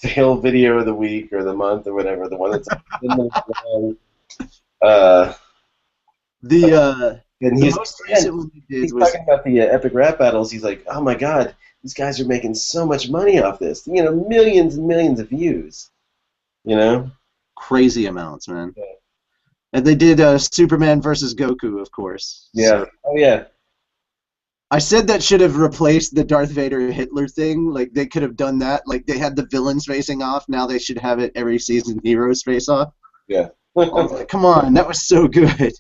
fail video of the week or the month or whatever, the one that's in the and the most recent one we did was talking about the epic rap battles. He's like, oh my god, these guys are making so much money off this. You know, millions and millions of views. You know? Crazy amounts, man. Yeah. And they did Superman versus Goku, of course. Yeah. So, oh, yeah. I said that should have replaced the Darth Vader Hitler thing. Like, they could have done that. Like, they had the villains facing off. Now they should have it every season, heroes face off. Yeah. Like, come on, that was so good.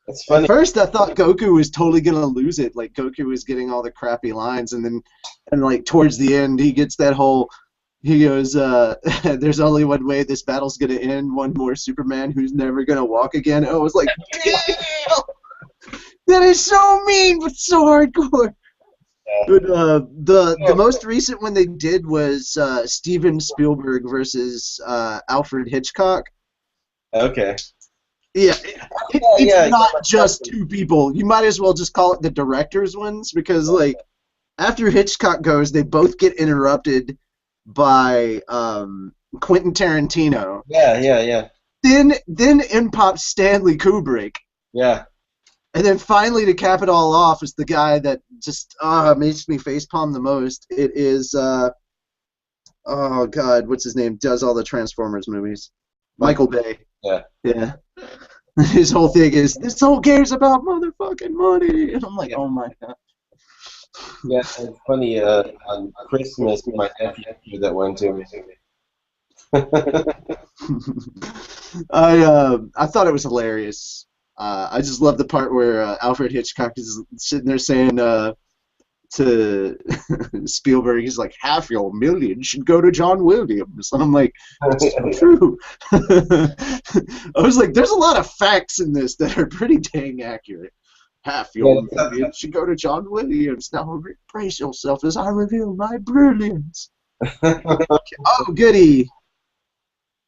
It's funny. At first, I thought Goku was totally gonna lose it. Like Goku was getting all the crappy lines, and like towards the end, he gets that whole. He goes, "There's only one way this battle's gonna end. One more Superman who's never gonna walk again." And I was like, "Damn, that is so mean, but so hardcore." Yeah. But the most recent one they did was Steven Spielberg versus Alfred Hitchcock. Okay. Yeah, it's not just two people. You might as well just call it the director's ones because, like, after Hitchcock goes, they both get interrupted by Quentin Tarantino. Yeah. Then in pops Stanley Kubrick. Yeah. And then finally, to cap it all off, is the guy that just makes me facepalm the most. It is, oh God, what's his name? Does all the Transformers movies. Michael Bay. Yeah. His whole thing is, this whole game's about motherfucking money. And I'm like, oh my God. Yeah, it's funny, on Christmas, my nephew that went to me. I thought it was hilarious. I just love the part where Alfred Hitchcock is sitting there saying to Spielberg, he's like, half your million should go to John Williams. And I'm like, that's so true. I was like, there's a lot of facts in this that are pretty dang accurate. Half your million should go to John Williams. Now brace yourself as I reveal my brilliance. Oh, goody.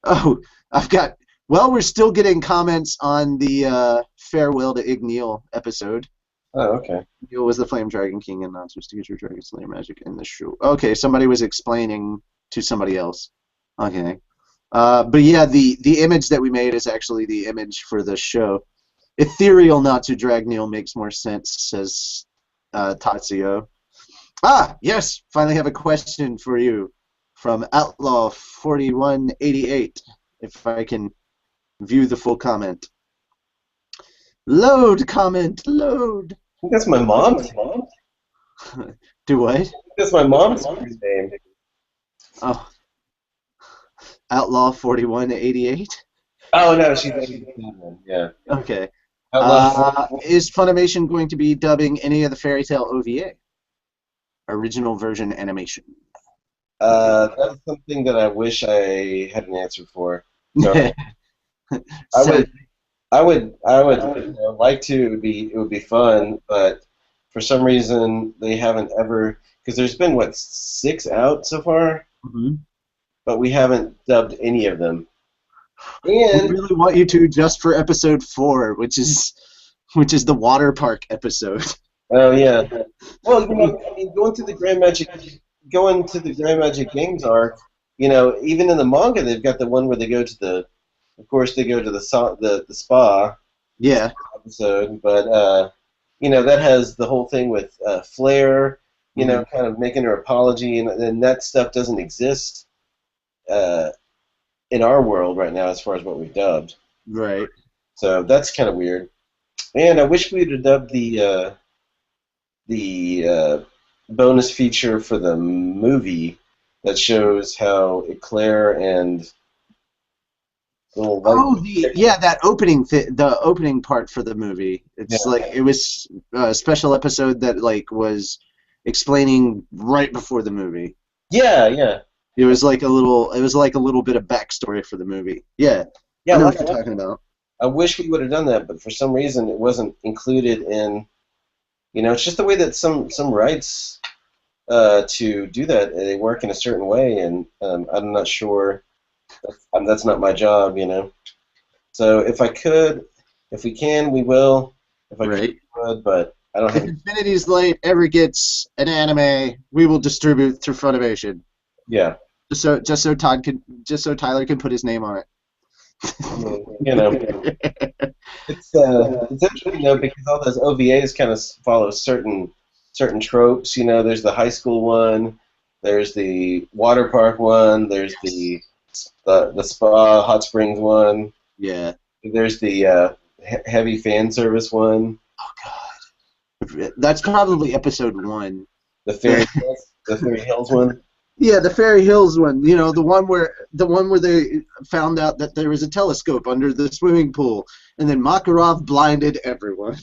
Oh, well, we're still getting comments on the Farewell to Igneel episode. Oh, okay. Igneel was the Flame Dragon King and not just to get your Dragon Slayer magic in the show. Okay, somebody was explaining to somebody else. Okay. But yeah, the image that we made is actually the image for the show. Ethereal Natsu Dragneel makes more sense, says Tatsuyo. Ah, yes, finally have a question for you from Outlaw 4188. If I can view the full comment. Load comment, load. I think that's my mom's mom. Do what? That's my mom's name. Oh. Outlaw 4188? Oh, no, she's 87. Yeah. Okay. Is Funimation going to be dubbing any of the Fairy Tail OVA? Original version animation. That's something that I wish I had an answer for. So, I would like to. It would be fun, but for some reason they haven't ever. Because there's been 6 out so far, but we haven't dubbed any of them. And we really want you to just for episode 4, which is the water park episode. Oh yeah. Well, I mean, going to the Grand Magic Games arc, even in the manga, they've got the one where they go to the spa. Yeah. Episode, but that has the whole thing with Flair, kind of making her apology, and that stuff doesn't exist in our world right now as far as what we've dubbed. Right. So that's kind of weird. And I wish we'd have dubbed the bonus feature for the movie that shows how Eclair and little Oh, white. that the opening part for the movie. It's Yeah, like it was a special episode that like was explaining right before the movie. yeah. It was like a little bit of backstory for the movie. Yeah, I Yeah, know like, what you're talking about. I wish we would have done that, but for some reason it wasn't included in. It's just the way that some rights to do that they work in a certain way, and I'm not sure. That's not my job. So if we can, we will. If I could, Right. we would, but I don't If have. Infinity's Light ever gets an anime, we will distribute through Funimation. Yeah, Just so Tyler can put his name on it. you know, it's interesting though because all those OVAs kind of follow certain tropes. There's the high school one, there's the water park one, there's the spa hot springs one, Yeah. there's the heavy fan service one, That's probably episode 1. the Fairy Hills one. Yeah, the Fairy Hills one. The one where they found out that there was a telescope under the swimming pool, and then Makarov blinded everyone.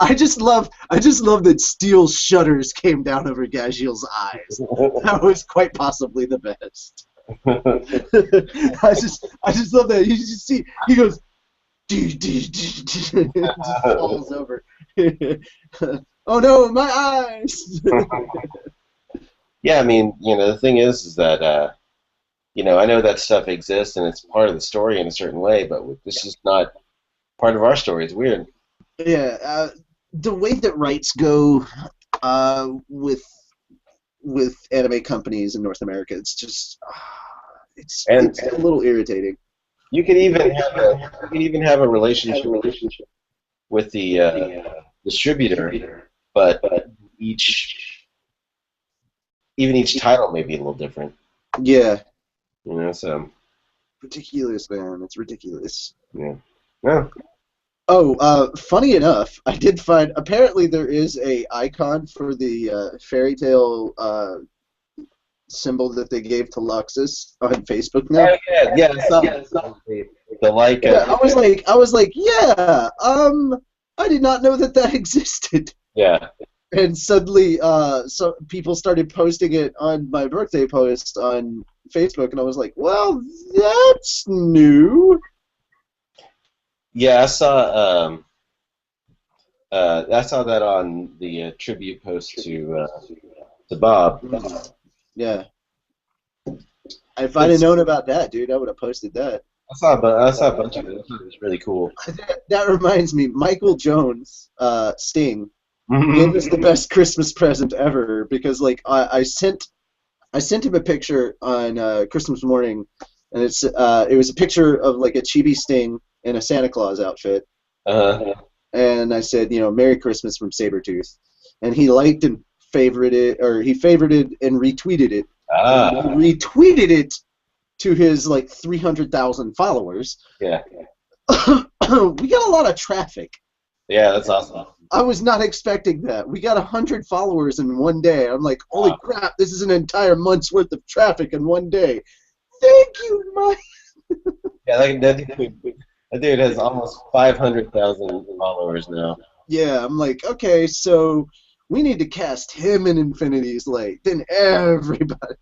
I just love that steel shutters came down over Gajiel's eyes. That was quite possibly the best. I just love that. You just see he goes it just falls over. Oh no, my eyes. Yeah, I mean, the thing is that I know that stuff exists and it's part of the story in a certain way, but this is not part of our story. It's weird. Yeah, the way that rights go with anime companies in North America, it's just it's a little irritating. You could even have a relationship with the distributor, but each title may be a little different. Yeah. So Ridiculous, man. It's ridiculous. yeah. No. Oh, funny enough, I did find apparently there is a icon for the Fairy Tail symbol that they gave to Luxus on Facebook now. Yeah. The like. Yeah, I was like, yeah. I did not know that existed. Yeah. And suddenly, so people started posting it on my birthday post on Facebook, and I was like, well, that's new. Yeah, I saw that on the tribute post to Bob. Yeah. If I'd have known about that, dude, I would have posted that. I saw a bunch of it. I thought it was really cool. That reminds me, Michael Jones, Sting, Mm-hmm. gave us the best Christmas present ever because, like, I sent him a picture on Christmas morning, and it was a picture of like a chibi Sting in a Santa Claus outfit. And I said, Merry Christmas from Sabretooth. And he liked and favorited and retweeted it. He retweeted it to his like 300,000 followers. Yeah. We got a lot of traffic. Yeah, that's awesome. I was not expecting that. We got 100 followers in one day. I'm like, holy crap, this is an entire month's worth of traffic in one day. Thank you, Mike. Yeah, that dude has almost 500,000 followers now. Yeah, I'm like, okay, so we need to cast him in Infinity's Light. Then everybody.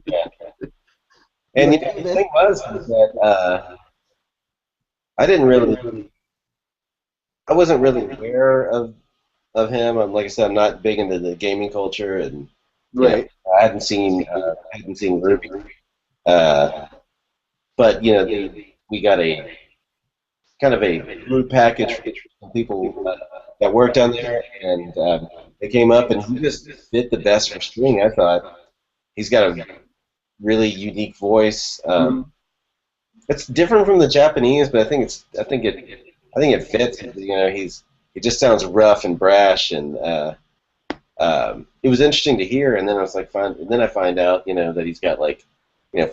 Yeah. And the thing was that I wasn't really aware of him. Like I said, I'm not big into the gaming culture, and right. I hadn't seen Ruby. But we got a kind of a group package from people that worked down there, and they came up, and he just fit the best for String. I thought he's got a really unique voice. It's different from the Japanese, but I think it fits. He just sounds rough and brash, and it was interesting to hear. And then I find out that he's got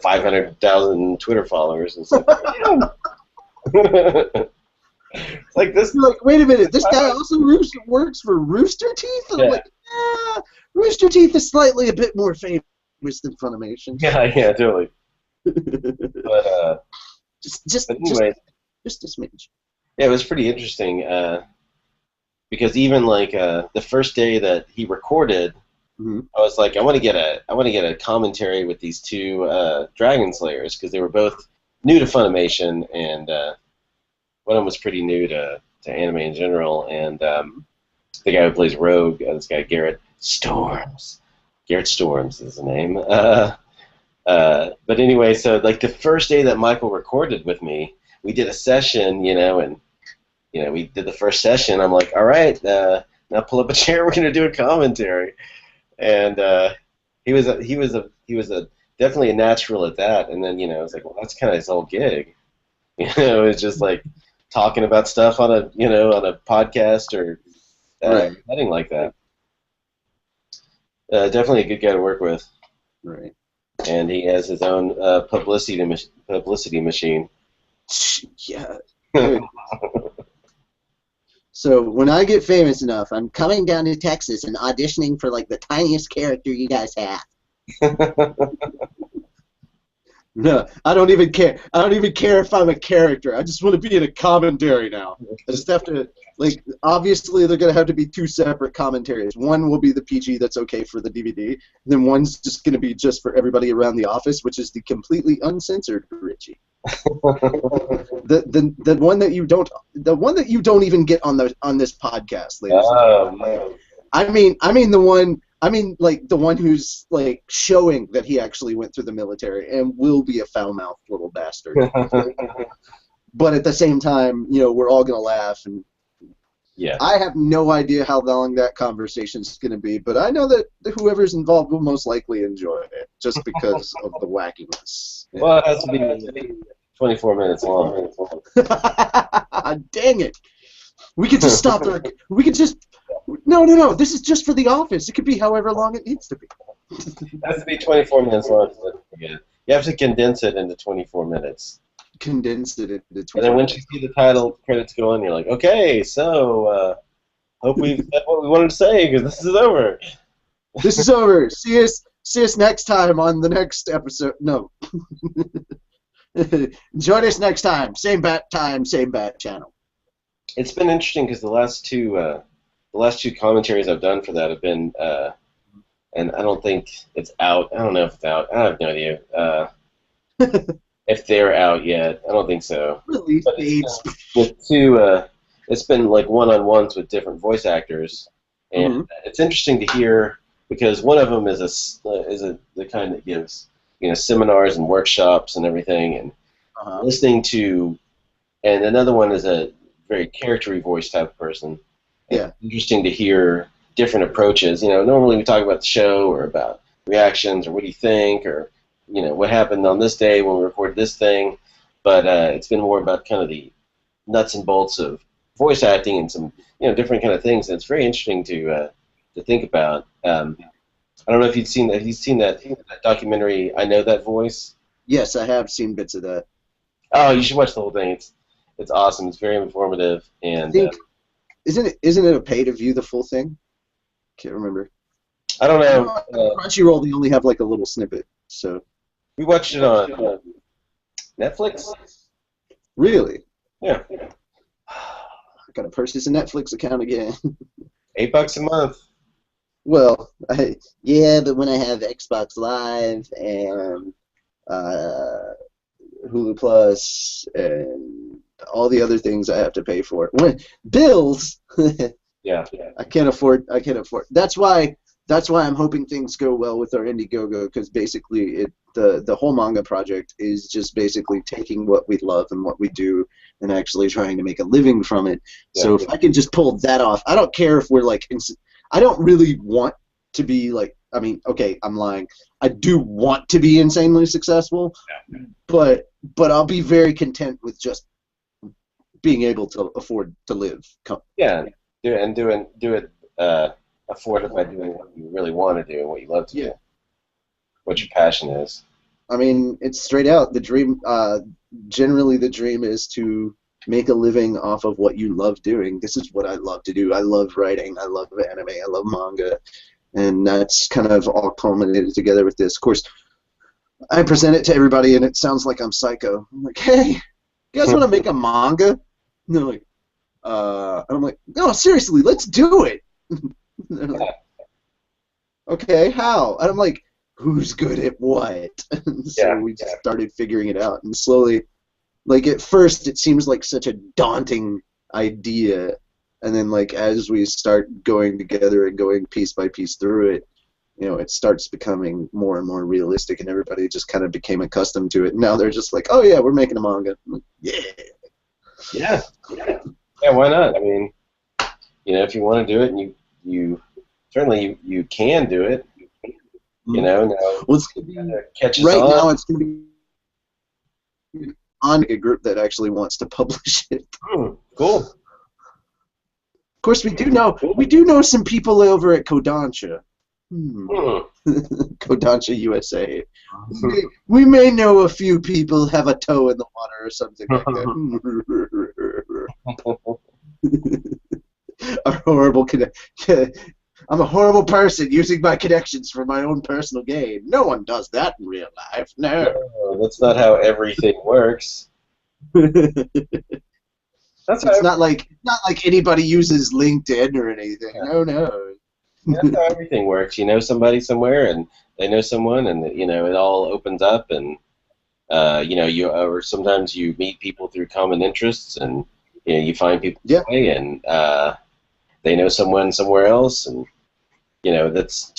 500,000 Twitter followers and stuff. Like this. You're like, wait a minute, this guy also works for Rooster Teeth? And I'm Yeah. like, Rooster Teeth is slightly a bit more famous than Funimation. Yeah, totally. But just anyway, a smidge. yeah, it was pretty interesting because even like the first day that he recorded, Mhm. I was like, I want to get a commentary with these two Dragon Slayers because they were both new to Funimation, and one of them was pretty new to anime in general, and the guy who plays Rogue, this guy Garrett Storms. Garrett Storms is the name. But anyway, so like the first day that Michael recorded with me, we did a session, and we did the first session. I'm like, all right, now pull up a chair. We're gonna do a commentary, and he was definitely a natural at that. And then I was like, well, that's kind of his whole gig. It's just like talking about stuff on a podcast or setting like that. Definitely a good guy to work with. Right. And he has his own publicity machine. Yeah. So when I get famous enough, I'm coming down to Texas and auditioning for like the tiniest character you guys have. No, I don't even care. I don't even care if I'm a character. I just want to be in a commentary now. I just have to, like, obviously they're going to have to be two separate commentaries. One will be the PG that's okay for the DVD, and then one's just going to be just for everybody around the office, which is the completely uncensored Richie. the one that you don't even get on this podcast, ladies. Oh, man. I mean the one who's like showing that he actually went through the military and will be a foul-mouthed little bastard. But at the same time, we're all gonna laugh, and yeah. I have no idea how long that conversation's gonna be, but I know that whoever's involved will most likely enjoy it just because of the wackiness. Well, it has to be 24 minutes long. Dang it! We could just stop there. We could just. No. This is just for the office. It could be however long it needs to be. It has to be 24 minutes long. You have to condense it into 24 minutes. Condense it into 24 And then once you see the title credits go on, you're like, okay, so hope we've said what we wanted to say because this is over. This is over. See us next time on the next episode. No. Join us next time. Same bat time, same bat channel. It's been interesting because the last two commentaries I've done for that have been, and I don't think it's out. I don't know if it's out. I have no idea if they're out yet. I don't think so. Release dates. With two, it's been like one-on-ones with different voice actors, and it's interesting to hear because one of them is the kind that gives seminars and workshops and everything, and listening to, and another one is a very charactery voice type of person. Yeah. It's interesting to hear different approaches. Normally we talk about the show or about reactions or what do you think or what happened on this day when we recorded this thing, but it's been more about kind of the nuts and bolts of voice acting and some different kind of things. And it's very interesting to think about. I don't know if you've seen that. Have you seen that documentary? I Know That Voice. Yes, I have seen bits of that. Oh, you should watch the whole thing. It's awesome. It's very informative and. I think, isn't it a pay to view the full thing? Can't remember. I don't know. Crunchyroll, they only have like a little snippet. So. We watched it on Netflix. Really? Yeah. I gotta purchase a Netflix account again. $8 a month. Well, yeah, but when I have Xbox Live and Hulu Plus and all the other things I have to pay for, bills. Yeah. I can't afford. That's why I'm hoping things go well with our Indiegogo, because basically the whole manga project is just basically taking what we love and what we do and actually trying to make a living from it. Yeah. So if I can just pull that off, I don't care if we're like, I don't really want to be like, I mean, okay, I'm lying. I do want to be insanely successful, but I'll be very content with just being able to afford to live. Yeah, do it afford it by doing what you really want to do and what you love to do, what your passion is. I mean, it's straight out. The dream, generally the dream is to make a living off of what you love doing. This is what I love to do. I love writing. I love anime. I love manga. And that's kind of all culminated together with this. Of course, I present it to everybody, and it sounds like I'm psycho. I'm like, hey, you guys want to make a manga? And they're like, and I'm like, no, seriously, let's do it. And they're like, okay, how? And I'm like, who's good at what? And so we just started figuring it out, and slowly, like at first, it seems like such a daunting idea, and then like as we start going together and going piece by piece through it, you know, it starts becoming more and more realistic, and everybody just kind of became accustomed to it. And now they're just like, oh yeah, we're making a manga. I'm like, Yeah, why not? I mean, you know, if you want to do it, and you certainly you can do it. You know, now well, it's gonna be, catches right on. now it's going to be on a group that actually wants to publish it. Cool. Of course, we do know some people over at Kodansha. Kodansha USA. We may know a few people have a toe in the water or something like that. A horrible I'm a horrible person using my connections for my own personal gain. No one does that in real life. No. That's not how everything works. It's not like anybody uses LinkedIn or anything. Yeah. No. That's how everything works. You know somebody somewhere, and they know someone, and you know it all opens up, and you know or sometimes you meet people through common interests, and you know you find people that way, and they know someone somewhere else, and you know that's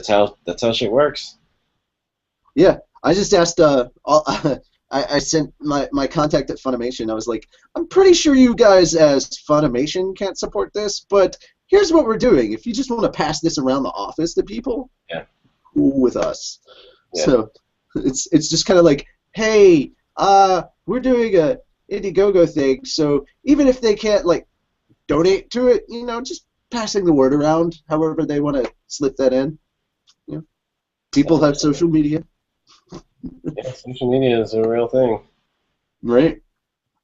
how shit works. Yeah, I just asked. I sent my contact at Funimation. I was like, I'm pretty sure you guys as Funimation can't support this, but here's what we're doing. If you just want to pass this around the office to people, cool with us. Yeah. So it's just kind of like, hey, we're doing a Indiegogo thing, so even if they can't like donate to it, you know, just passing the word around, however they want to slip that in. You know, people have social media. Yeah, social media is a real thing. Right?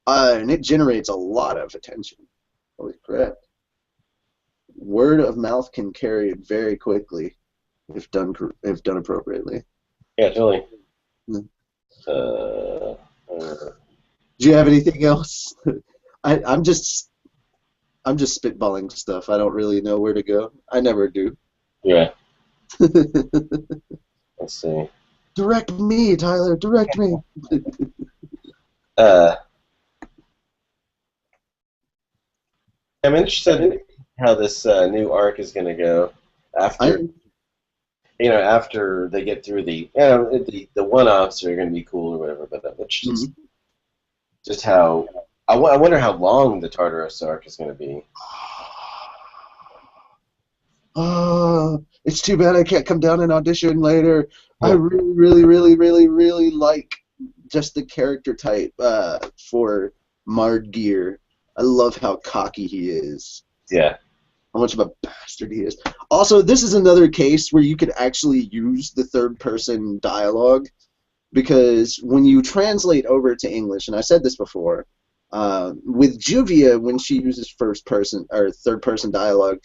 And it generates a lot of attention. Holy crap. Word of mouth can carry it very quickly if done appropriately. Yeah, totally. Do you have anything else? I'm just spitballing stuff. I don't really know where to go. I never do. Yeah. Let's see. Direct me, Tyler. Direct me. I'm interested in how this new arc is going to go after. You know, after they get through the one-offs are going to be cool or whatever, but that's just how. I wonder how long the Tartaros arc is going to be. It's too bad I can't come down and audition later. I really like just the character type for Mardgear. I love how cocky he is. Yeah. How much of a bastard he is. Also, this is another case where you could actually use the third-person dialogue, because when you translate over to English, and I said this before, with Juvia, when she uses first-person or third-person dialogue,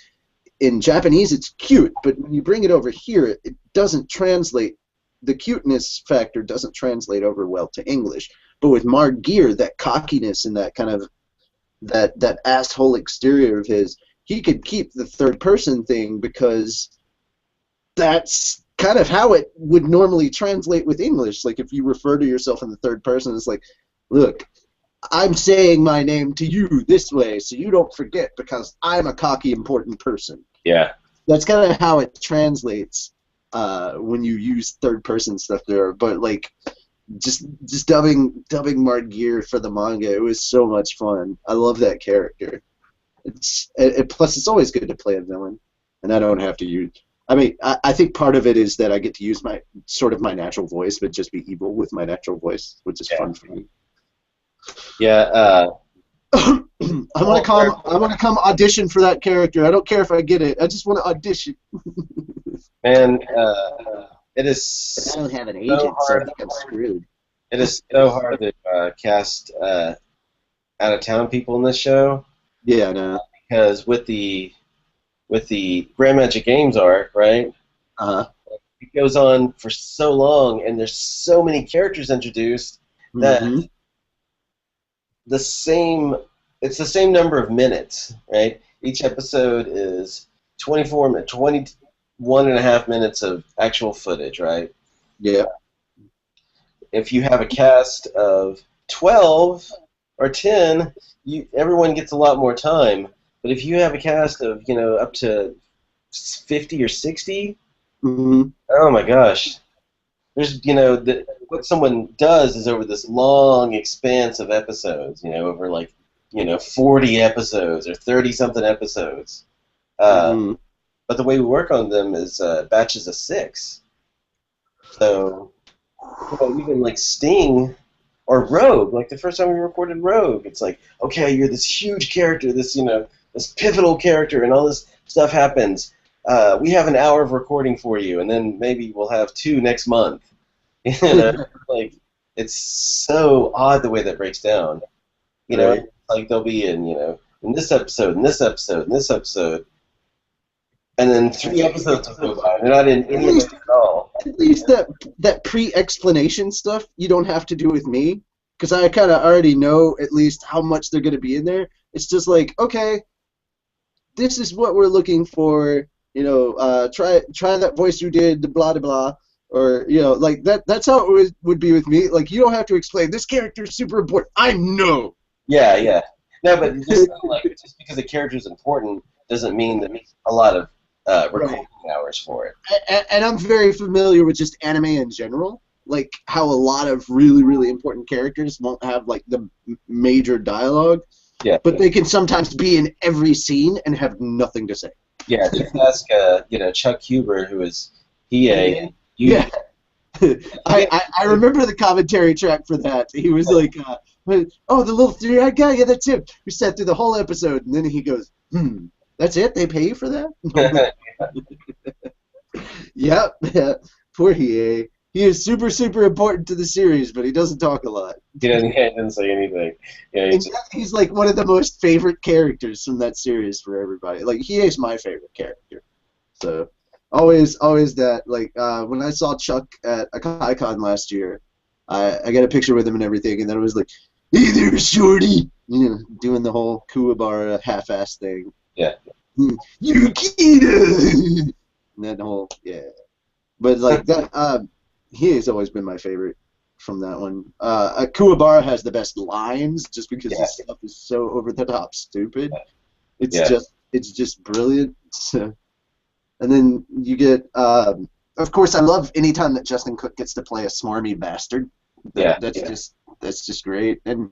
in Japanese it's cute, but when you bring it over here, it doesn't translate. The cuteness factor doesn't translate over well to English. But with Mardgear, that cockiness and that kind of that asshole exterior of his, he could keep the third-person thing because that's kind of how it would normally translate with English. Like if you refer to yourself in the third person, it's like, look, I'm saying my name to you this way so you don't forget because I'm a cocky, important person. Yeah. That's kind of how it translates when you use third-person stuff there. But like, just dubbing Mardgear for the manga, it was so much fun. I love that character. Plus, it's always good to play a villain, and I don't have to use. I mean, I think part of it is that I get to use my natural voice, but just be evil with my natural voice, which is fun for me. Yeah. I want to come audition for that character. I don't care if I get it. I just want to audition. And it is. I don't have an agent, so I think I'm screwed. It is so hard to cast out of town people in this show. Yeah, no. Because with the Grand Magic Games arc, right? Uh-huh. It goes on for so long, and there's so many characters introduced that Mm-hmm. the same it's the same number of minutes, right? Each episode is 21 and a half minutes of actual footage, right? Yeah. If you have a cast of 12 or 10, everyone gets a lot more time. But if you have a cast of, up to 50 or 60, Mm-hmm. oh my gosh. There's, what someone does is over this long expanse of episodes, over like, 40 episodes or 30-something episodes. Mm-hmm. But the way we work on them is batches of 6. So, even like Sting or Rogue, like the first time we recorded Rogue, it's like, okay, you're this huge character, this, this pivotal character, and all this stuff happens. We have an hour of recording for you, and then maybe we'll have 2 next month. Like, it's so odd the way that breaks down. Right. Like they'll be in, in this episode, and this episode, and this episode, and then 3 episodes will go by. They're not in any of it at all. At least that pre-explanation stuff you don't have to do with me, because I kind of already know at least how much they're going to be in there. It's just like, okay, this is what we're looking for. Try that voice you did, blah blah blah, or like that. That's how it would be with me. Like, you don't have to explain this character is super important. I know. Yeah. No, but just because a character is important doesn't mean that a lot of recording hours for it. And I'm very familiar with just anime in general, like how a lot of really, really important characters won't have like the major dialogue, but they can sometimes be in every scene and have nothing to say. Yeah, just ask Chuck Huber, who is EA. Yeah. I remember the commentary track for that. He was like, oh, the little 3-eyed guy, yeah, that's him. We sat through the whole episode, and then he goes, that's it? They pay you for that? Yep. Poor EA. He is super, super important to the series, but he doesn't talk a lot. He doesn't say anything. Yeah, he's like one of the most favorite characters from that series for everybody. Like, he is my favorite character. So, always that. Like, when I saw Chuck at a Con last year, I got a picture with him and everything, and then I was like, hey there, shorty! Doing the whole Kuwabara half-ass thing. Yeah. Yukita! And that whole, yeah. But, like, that, he has always been my favorite from that one. Kuwabara has the best lines just because his stuff is so over-the-top stupid. It's just brilliant. So, and then you get, of course, I love any time that Justin Cook gets to play a smarmy bastard. That's just great. And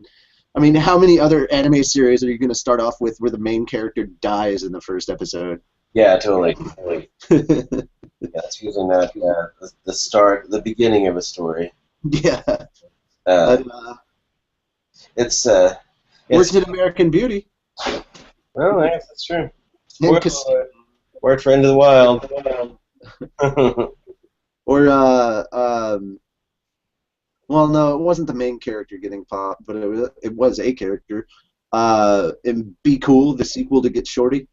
I mean, how many other anime series are you going to start off with where the main character dies in the first episode? Yeah, totally. It's using that the beginning of a story. Yeah. It's worked in American Beauty. Well, yes, that's true. Or a Friend of the Wild. Or well, no, it wasn't the main character getting popped, but it was a character. In Be Cool, the sequel to Get Shorty.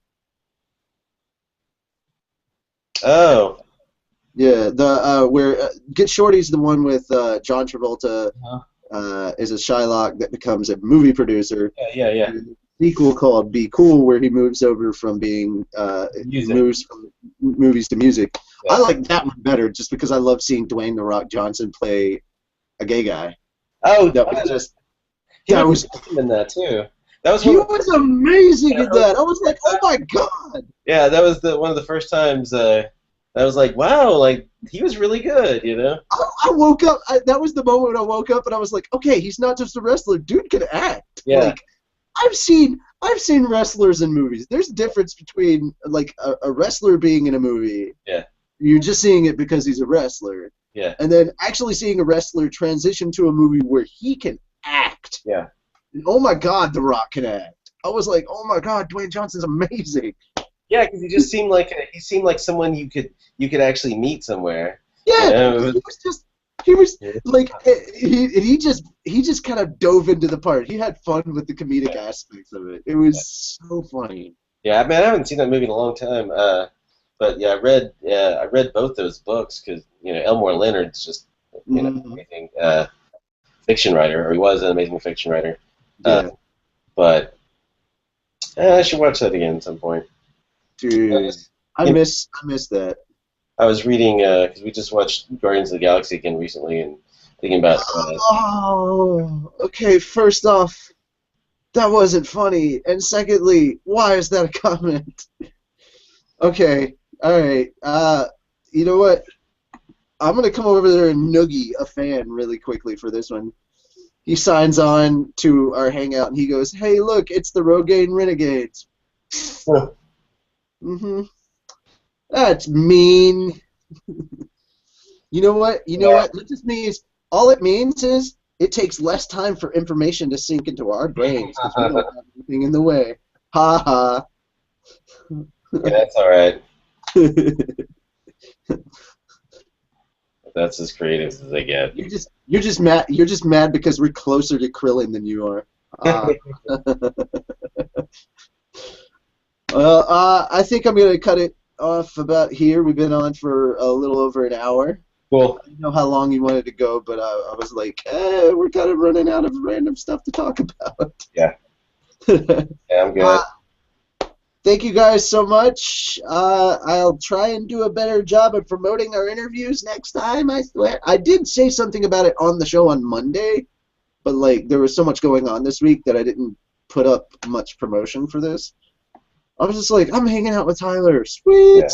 Oh. Yeah, the where Get Shorty's the one with John Travolta is a Shylock that becomes a movie producer. Yeah. Sequel called Be Cool, where he moves over from being moves from movies to music. Yeah. I like that one better, just because I love seeing Dwayne "The Rock" Johnson play a gay guy. Oh, that was just that was in that too. He was amazing in that. I was like, oh my god. Yeah, that was one of the first times I was like, wow, like he was really good, I woke up. That was the moment when I woke up and I was like, okay, he's not just a wrestler. Dude can act. Yeah. Like, I've seen wrestlers in movies. There's a difference between like a wrestler being in a movie. Yeah. You're just seeing it because he's a wrestler. Yeah. And then actually seeing a wrestler transition to a movie where he can act. Yeah. And oh my God, The Rock can act. I was like, oh my God, Dwayne Johnson's amazing. Yeah, because he just seemed like someone you could actually meet somewhere. Yeah. He was just He was like, he just kind of dove into the part. He had fun with the comedic aspects of it. It was so funny. Yeah, I mean, I haven't seen that movie in a long time. But yeah, I read both those books because Elmore Leonard's just amazing fiction writer, or he was an amazing fiction writer. Yeah, But I should watch that again at some point. dude, I miss that. I was reading because we just watched Guardians of the Galaxy again recently, and thinking about. Oh, okay. First off, that wasn't funny, and secondly, why is that a comment? Okay, all right. You know what? I'm gonna come over there and noogie a fan really quickly for this one. He signs on to our hangout, and he goes, "Hey, look, it's the Rogaine Renegades." That's mean. You know what? That just means all it means is it takes less time for information to sink into our brains because we don't have anything in the way. Ha ha. Yeah, that's all right. That's as creative as they get. You're just mad. You're just mad because we're closer to Krillin than you are. Well, I think I'm gonna cut it off about here. We've been on for a little over an hour. Cool. I didn't know how long you wanted to go, but I was like, we're kind of running out of random stuff to talk about. Yeah. Yeah, I'm good. Thank you guys so much. I'll try and do a better job of promoting our interviews next time, I swear. I did say something about it on the show on Monday, but like there was so much going on this week that I didn't put up much promotion for this. I was just like, I'm hanging out with Tyler. Sweet.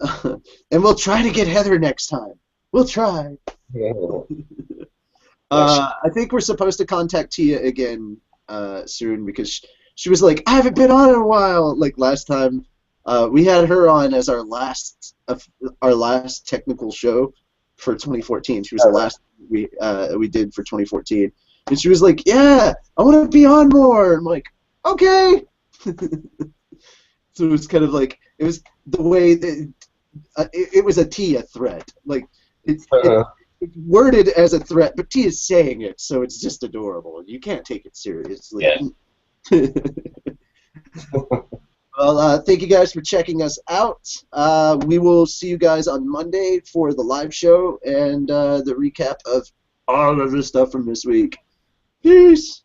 Yeah. And we'll try to get Heather next time. We'll try. Yeah. I think we're supposed to contact Tia again soon because she was like, I haven't been on in a while. Like last time, we had her on as our last technical show for 2014. She was the last we did for 2014, and she was like, yeah, I want to be on more. I'm like, okay. So it was kind of like it was the way that it was a Tia threat. Like it's worded as a threat, but Tia's saying it, so it's just adorable. You can't take it seriously. Yeah. Well, thank you guys for checking us out. We will see you guys on Monday for the live show and the recap of all of the stuff from this week. Peace.